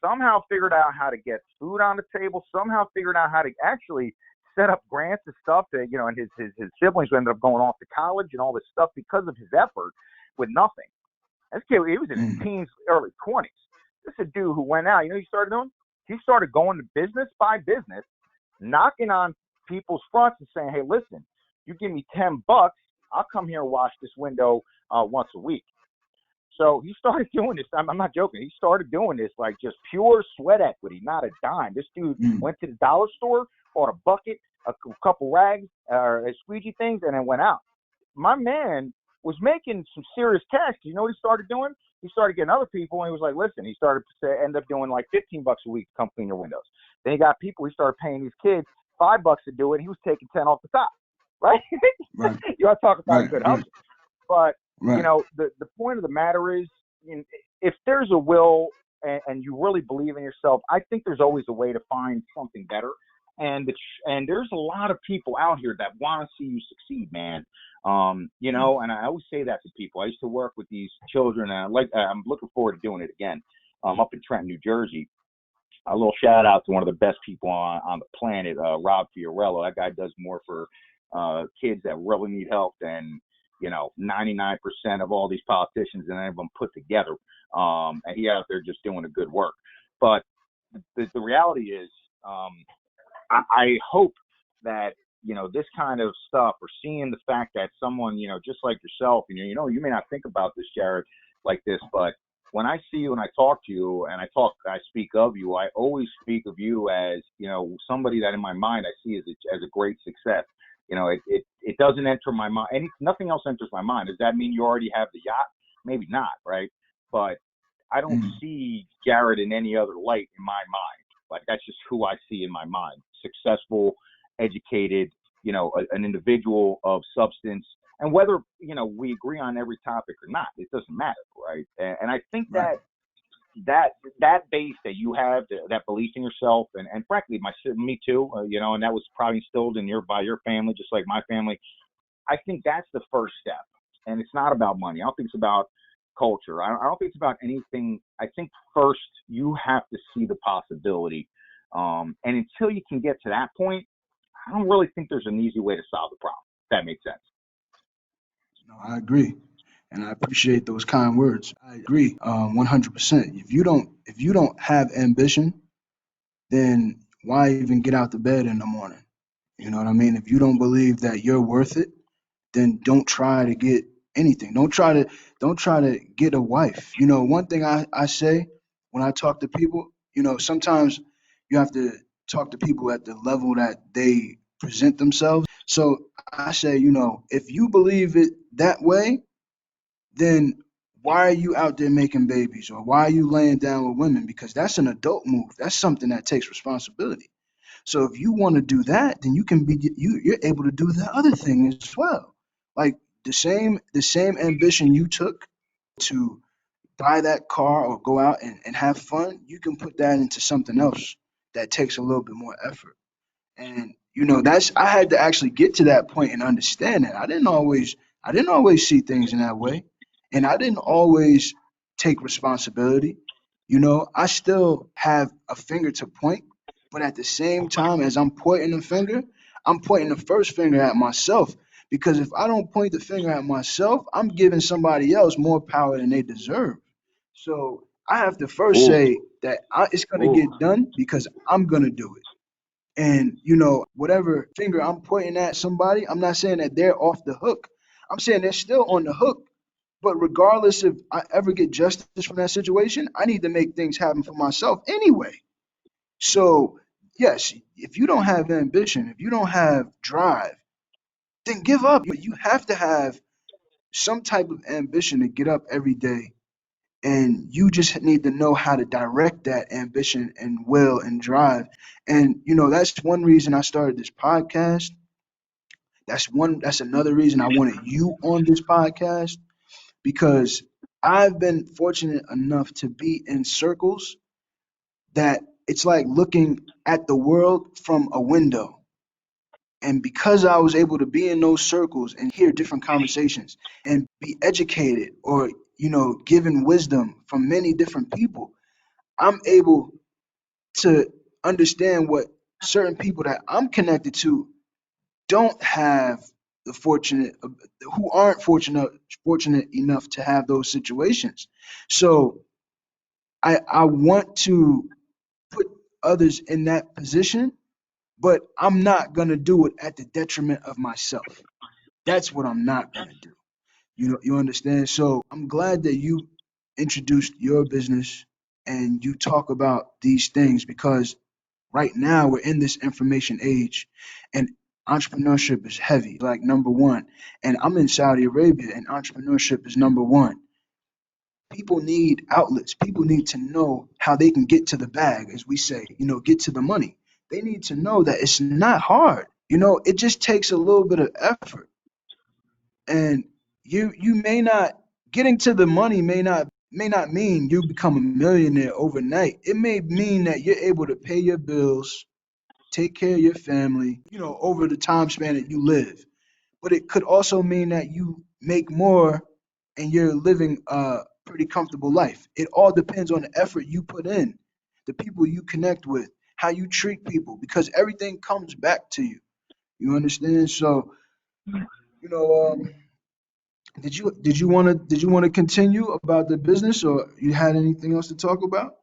somehow figured out how to get food on the table, somehow figured out how to actually set up grants and stuff that, and his siblings ended up going off to college and all this stuff because of his effort with nothing. This kid, he was in his teens, early 20s. This is a dude who went out. You know what he started doing? He started going to business by business, knocking on people's fronts and saying, hey, listen, you give me $10, I'll come here and wash this window once a week. So he started doing this. I'm not joking. He started doing this like just pure sweat equity, not a dime. This dude went to the dollar store, bought a bucket, a couple rags, squeegee things, and then went out. My man was making some serious cash. You know what he started doing? He started getting other people, and he was like, listen, he started to end up doing like $15 a week to come clean your windows. Then he got people, he started paying these kids $5 to do it, and he was taking 10 off the top, right? You want to talk about a good hustle. But, the point of the matter is, if there's a will and you really believe in yourself, I think there's always a way to find something better. And there's a lot of people out here that want to see you succeed, man. And I always say that to people. I used to work with these children, and I'm looking forward to doing it again. Up in Trenton, New Jersey. A little shout out to one of the best people on the planet, Rob Fiorello. That guy does more for kids that really need help than 99% of all these politicians and any of them put together. And he out there just doing a good work. But the reality is, I hope that, this kind of stuff, or seeing the fact that someone, just like yourself, you may not think about this, Jared, like this, but when I see you and I talk to you and I speak of you, I always speak of you as, somebody that in my mind I see as a great success. It doesn't enter my mind. Nothing else enters my mind. Does that mean you already have the yacht? Maybe not, right? but I don't Mm. see Jared in any other light in my mind. Like, that's just who I see in my mind. Successful, educated, an individual of substance. And whether, we agree on every topic or not, it doesn't matter, right? And I think Right. that base that you have, that belief in yourself, and frankly, me too, and that was probably instilled by your family, just like my family. I think that's the first step. And it's not about money. I don't think it's about culture. I don't think it's about anything. I think first you have to see the possibility. And until you can get to that point, I don't really think there's an easy way to solve the problem. If that makes sense. No, I agree, and I appreciate those kind words. I agree, 100%. If you don't have ambition, then why even get out the bed in the morning? You know what I mean? If you don't believe that you're worth it, then don't try to get anything. Don't try to get a wife. One thing I say when I talk to people, sometimes you have to talk to people at the level that they present themselves. So I say, if you believe it that way, then why are you out there making babies, or why are you laying down with women? Because that's an adult move. That's something that takes responsibility. So if you want to do that, then you're able to do the other thing as well. Like the same ambition you took to buy that car or go out and have fun, you can put that into something else that takes a little bit more effort. And that's I had to actually get to that point and understand that. I didn't always see things in that way. And I didn't always take responsibility. I still have a finger to point, but at the same time as I'm pointing the finger, I'm pointing the first finger at myself. Because if I don't point the finger at myself, I'm giving somebody else more power than they deserve. So I have to first Ooh, say that it's going to ooh. get done because I'm going to do it. And whatever finger I'm pointing at somebody, I'm not saying that they're off the hook. I'm saying they're still on the hook. But regardless if I ever get justice from that situation, I need to make things happen for myself anyway. So, yes, if you don't have ambition, if you don't have drive, then give up. But you have to have some type of ambition to get up every day, and you just need to know how to direct that ambition and will and drive. And that's one reason I started this podcast. That's another reason I wanted you on this podcast, because I've been fortunate enough to be in circles that it's like looking at the world from a window. And because I was able to be in those circles and hear different conversations and be educated, or given wisdom from many different people, I'm able to understand what certain people that I'm connected to don't have the fortunate who aren't fortunate enough to have those situations. So I want to put others in that position, but I'm not gonna do it at the detriment of myself. That's what I'm not gonna do. You understand? So I'm glad that you introduced your business and you talk about these things, because right now we're in this information age, and entrepreneurship is heavy, like number one. And I'm in Saudi Arabia, and entrepreneurship is number one. People need outlets. People need to know how they can get to the bag, as we say, get to the money. They need to know that it's not hard. It just takes a little bit of effort. And you may not getting to the money may not mean you become a millionaire overnight. It may mean that you're able to pay your bills, take care of your family, over the time span that you live. But it could also mean that you make more and you're living a pretty comfortable life. It all depends on the effort you put in, the people you connect with, how you treat people, because everything comes back to you. You understand? So, you know, um, did you want to continue about the business, or you had anything else to talk about?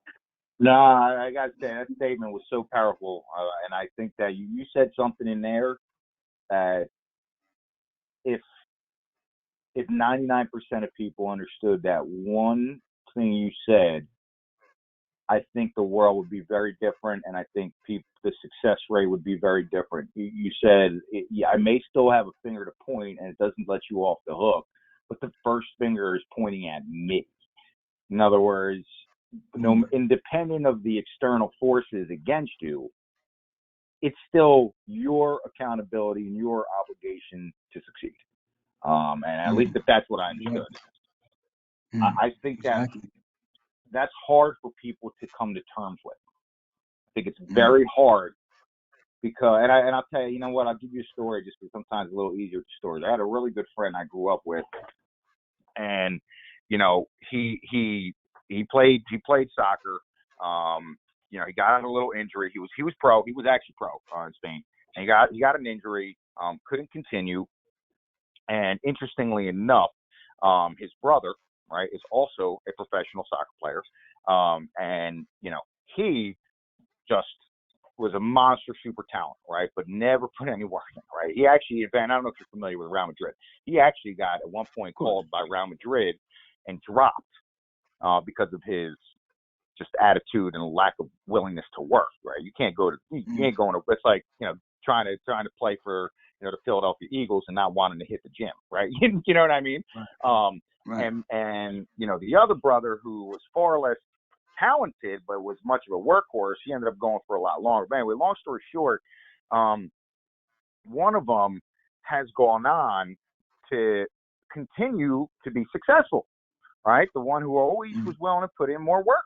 No, I got to say that statement was so powerful, and I think that you said something in there that if 99% of people understood that one thing you said, I think the world would be very different, and I think the success rate would be very different. You said, yeah, I may still have a finger to point, and it doesn't let you off the hook, but the first finger is pointing at me. In other words, no, independent of the external forces against you, it's still your accountability and your obligation to succeed. And at least if that's what I understood. I think that's hard for people to come to terms with. I think it's very hard because, and I'll tell you, you know what? I'll give you a story just because sometimes it's a little easier to stories. I had a really good friend I grew up with, and you know, he played soccer. You know, he got a little injury. He was pro. He was actually pro in Spain, and he got an injury. Couldn't continue. And interestingly enough, his brother, right, is also a professional soccer player. And you know, he just was a monster super talent, right? But never put any work in, right? He actually, I don't know if you're familiar with Real Madrid. He actually got at one point called by Real Madrid and dropped because of his just attitude and lack of willingness to work, right? You can't go to, you ain't going to, it's like, you know, trying to play for, you know, the Philadelphia Eagles and not wanting to hit the gym, right? You know what I mean? Right. And, you know, the other brother who was far less talented, but was much of a workhorse, he ended up going for a lot longer. But anyway, long story short, one of them has gone on to continue to be successful, right? The one who always was willing to put in more work,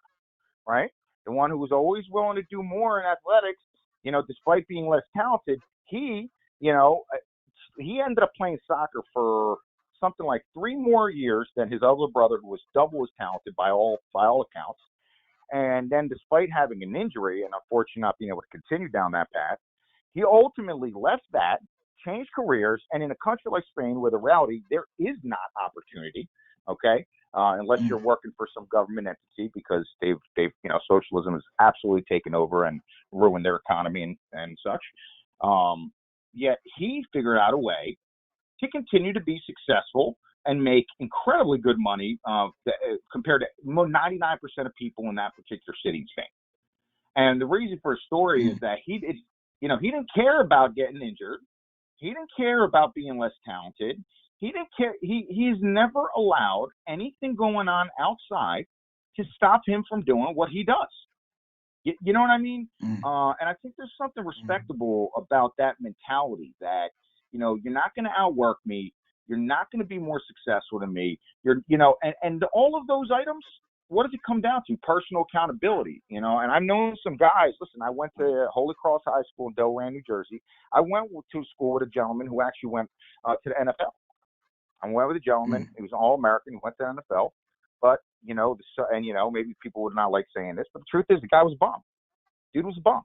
right? The one who was always willing to do more in athletics, you know, despite being less talented, he, you know, he ended up playing soccer for something like 3 more years than his other brother, who was double as talented by all accounts. And then despite having an injury and unfortunately not being able to continue down that path, he ultimately left that, changed careers, and in a country like Spain where the reality, there is not opportunity, okay, unless you're working for some government entity because they've you know, socialism has absolutely taken over and ruined their economy and such. Yet he figured out a way to continue to be successful and make incredibly good money compared to 99% of people in that particular city in Spain. And the reason for his story is that he didn't care about getting injured. He didn't care about being less talented. He didn't care. He's never allowed anything going on outside to stop him from doing what he does. You know what I mean? And I think there's something respectable about that mentality that, you know, you're not going to outwork me. You're not going to be more successful than me. You know, and all of those items, what does it come down to? Personal accountability, you know. And I've known some guys. Listen, I went to Holy Cross High School in Delran, New Jersey. I went to school with a gentleman who actually went to the NFL. I went with a gentleman. He was an All-American. He went to the NFL. But, you know, and, you know, maybe people would not like saying this, but the truth is the guy was a bum. Dude was a bum.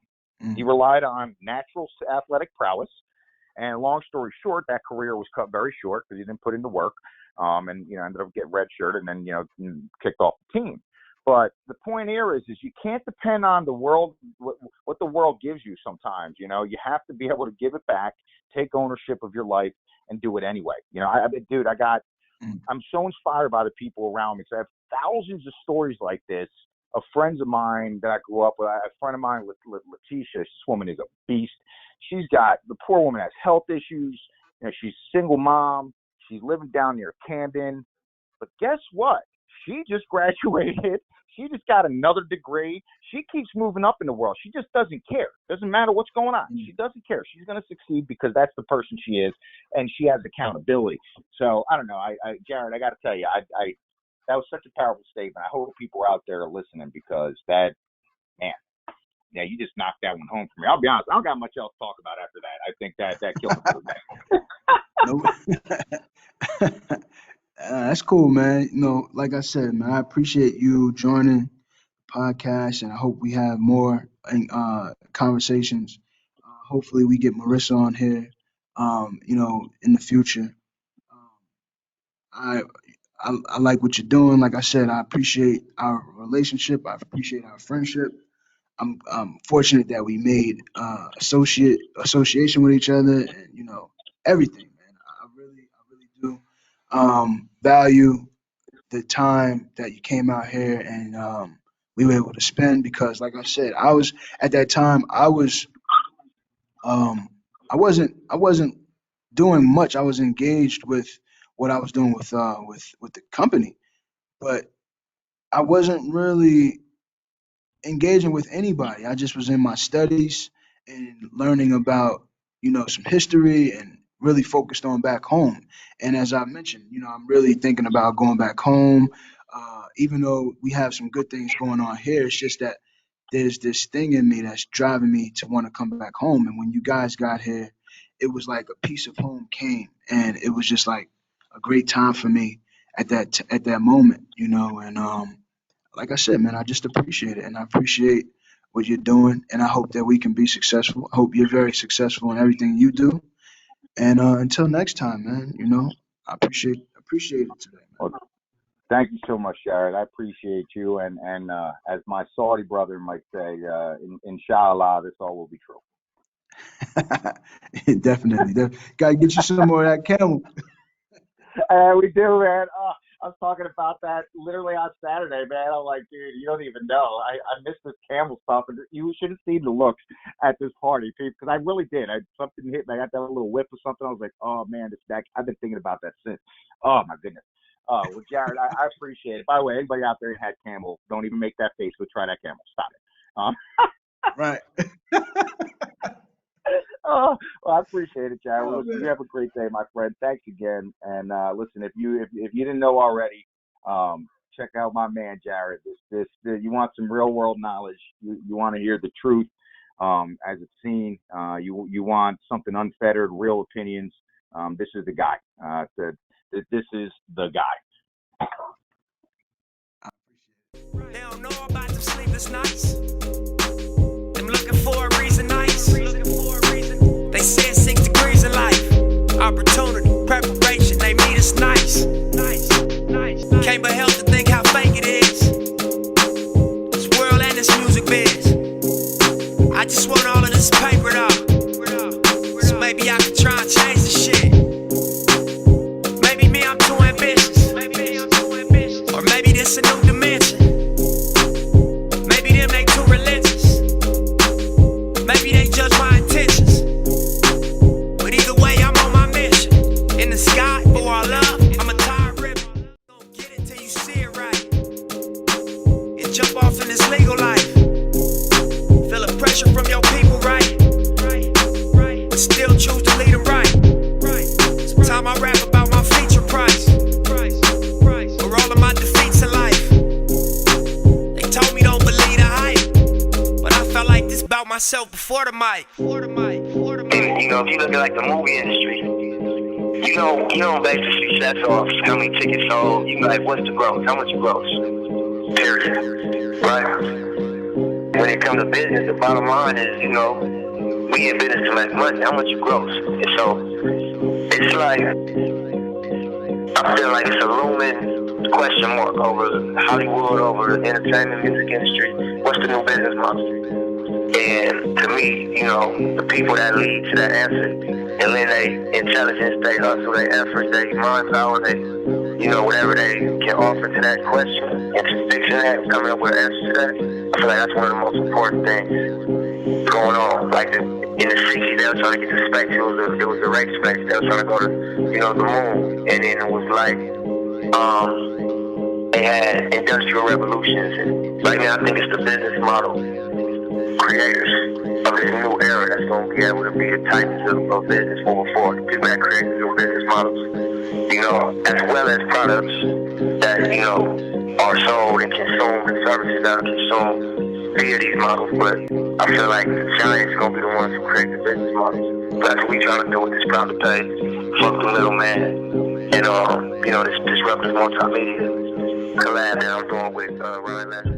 He relied on natural athletic prowess. And long story short, that career was cut very short because he didn't put in the work, and, you know, ended up getting redshirted and then, you know, kicked off the team. But the point here is you can't depend on the world, what the world gives you sometimes. You know, you have to be able to give it back, take ownership of your life, and do it anyway. You know, I'm so inspired by the people around me. So I have thousands of stories like this of friends of mine that I grew up with. A friend of mine, Letitia, this woman is a beast. The poor woman has health issues. You know, she's a single mom. She's living down near Camden. But guess what? She just graduated. She just got another degree. She keeps moving up in the world. She just doesn't care. Doesn't matter what's going on. She doesn't care. She's going to succeed because that's the person she is, and she has accountability. So I don't know. Jared, I got to tell you, that was such a powerful statement. I hope people out there are listening because that, man, yeah, you just knocked that one home for me. I'll be honest, I don't got much else to talk about after that. I think that killed it for me. That's cool, man. You know, like I said, man, I appreciate you joining the podcast, and I hope we have more conversations. Hopefully, we get Marissa on here, you know, in the future. I I like what you're doing. Like I said, I appreciate our relationship. I appreciate our friendship. I'm fortunate that we made association with each other, and you know everything, man. I really do value the time that you came out here and we were able to spend because, like I said, I was at that time. Um, I wasn't doing much. I was engaged with what I was doing with the company, but I wasn't really engaging with anybody. I just was in my studies and learning about, some history and really focused on back home. And as I mentioned, I'm really thinking about going back home. Even though we have some good things going on here, it's just that there's this thing in me that's driving me to want to come back home. And when you guys got here, it was like a piece of home came, and it was just like a great time for me at that moment, And like I said, man, I just appreciate it, and I appreciate what you're doing, and I hope that we can be successful. I hope you're very successful in everything you do. And until next time, man, I appreciate it today, man. Well, thank you so much, Jared. I appreciate you, and as my Saudi brother might say, inshallah, this all will be true. Definitely. Gotta get you some more of that camel. We do, man. I was talking about that literally on Saturday, man. I'm like, dude, you don't even know. I missed this camel stuff, and you should have seen the looks at this party, because I really did. Something hit me. I got that little whip or something. I was like, oh man, I've been thinking about that since. Oh my goodness. Well, Jared, I appreciate it. By the way, anybody out there who had camel, don't even make that face. Go try that camel. Stop it. Right. Oh, well, I appreciate it, Jared. Well, listen, you have a great day, my friend. Thanks again. And listen, if you didn't know already, check out my man, Jared. You want some real world knowledge. You want to hear the truth as it's seen. You want something unfettered, real opinions. This is the guy. This is the guy. They don't know about them sleepless nights. Them looking for a reason nice. They say it's 6 degrees in life. Opportunity, preparation, they meet us nice. Can't but help to think how fake it is. This world and this music biz. I just want all of this paper though. So maybe I can try and change the shit. Maybe me, I'm too ambitious. Or maybe this a new dimension. Maybe them, they too religious. Maybe they judge my intentions. But either way, I'm on my mission. In the sky, for our love, I'm a tired river. Don't get it till you see it right. And jump off in this legal life. Feel the pressure from your people, right? But still choose to lead them right. Sometimes I rap about my feature price. Or all of my defeats in life. They told me don't believe the hype. But I felt like this about myself before the mic. And, if you look at like the movie industry, you don't base the success off how many tickets sold. You like, what's the growth? How much gross? Period. Right? When it comes to business, the bottom line is, we in business to make money. How much gross? And so it's like, I feel like it's a looming question mark over Hollywood, over the entertainment music industry. What's the new business model? And to me, the people that lead to that answer, and then they intelligence, they hustle, they effort, they mind power, they, whatever they can offer to that question, and to fixing that and coming up with an answer to that, I feel like that's one of the most important things going on. Like in the 60s, they were trying to get to space. It was the race space. They were trying to go to, the moon. And then it was like, they had industrial revolutions. And right now, I think it's the business model creators of this new era that's going to be able to be the titans of business moving forward. People that create new business models, as well as products that, are sold and consumed, and services that are consumed via these models. But I feel like the giants are going to be the ones who create the business models. That's what we're trying to do with this Proud to Pay. Fuck the middleman. And, this disruptive multimedia collab that I'm doing with Ryan Lester.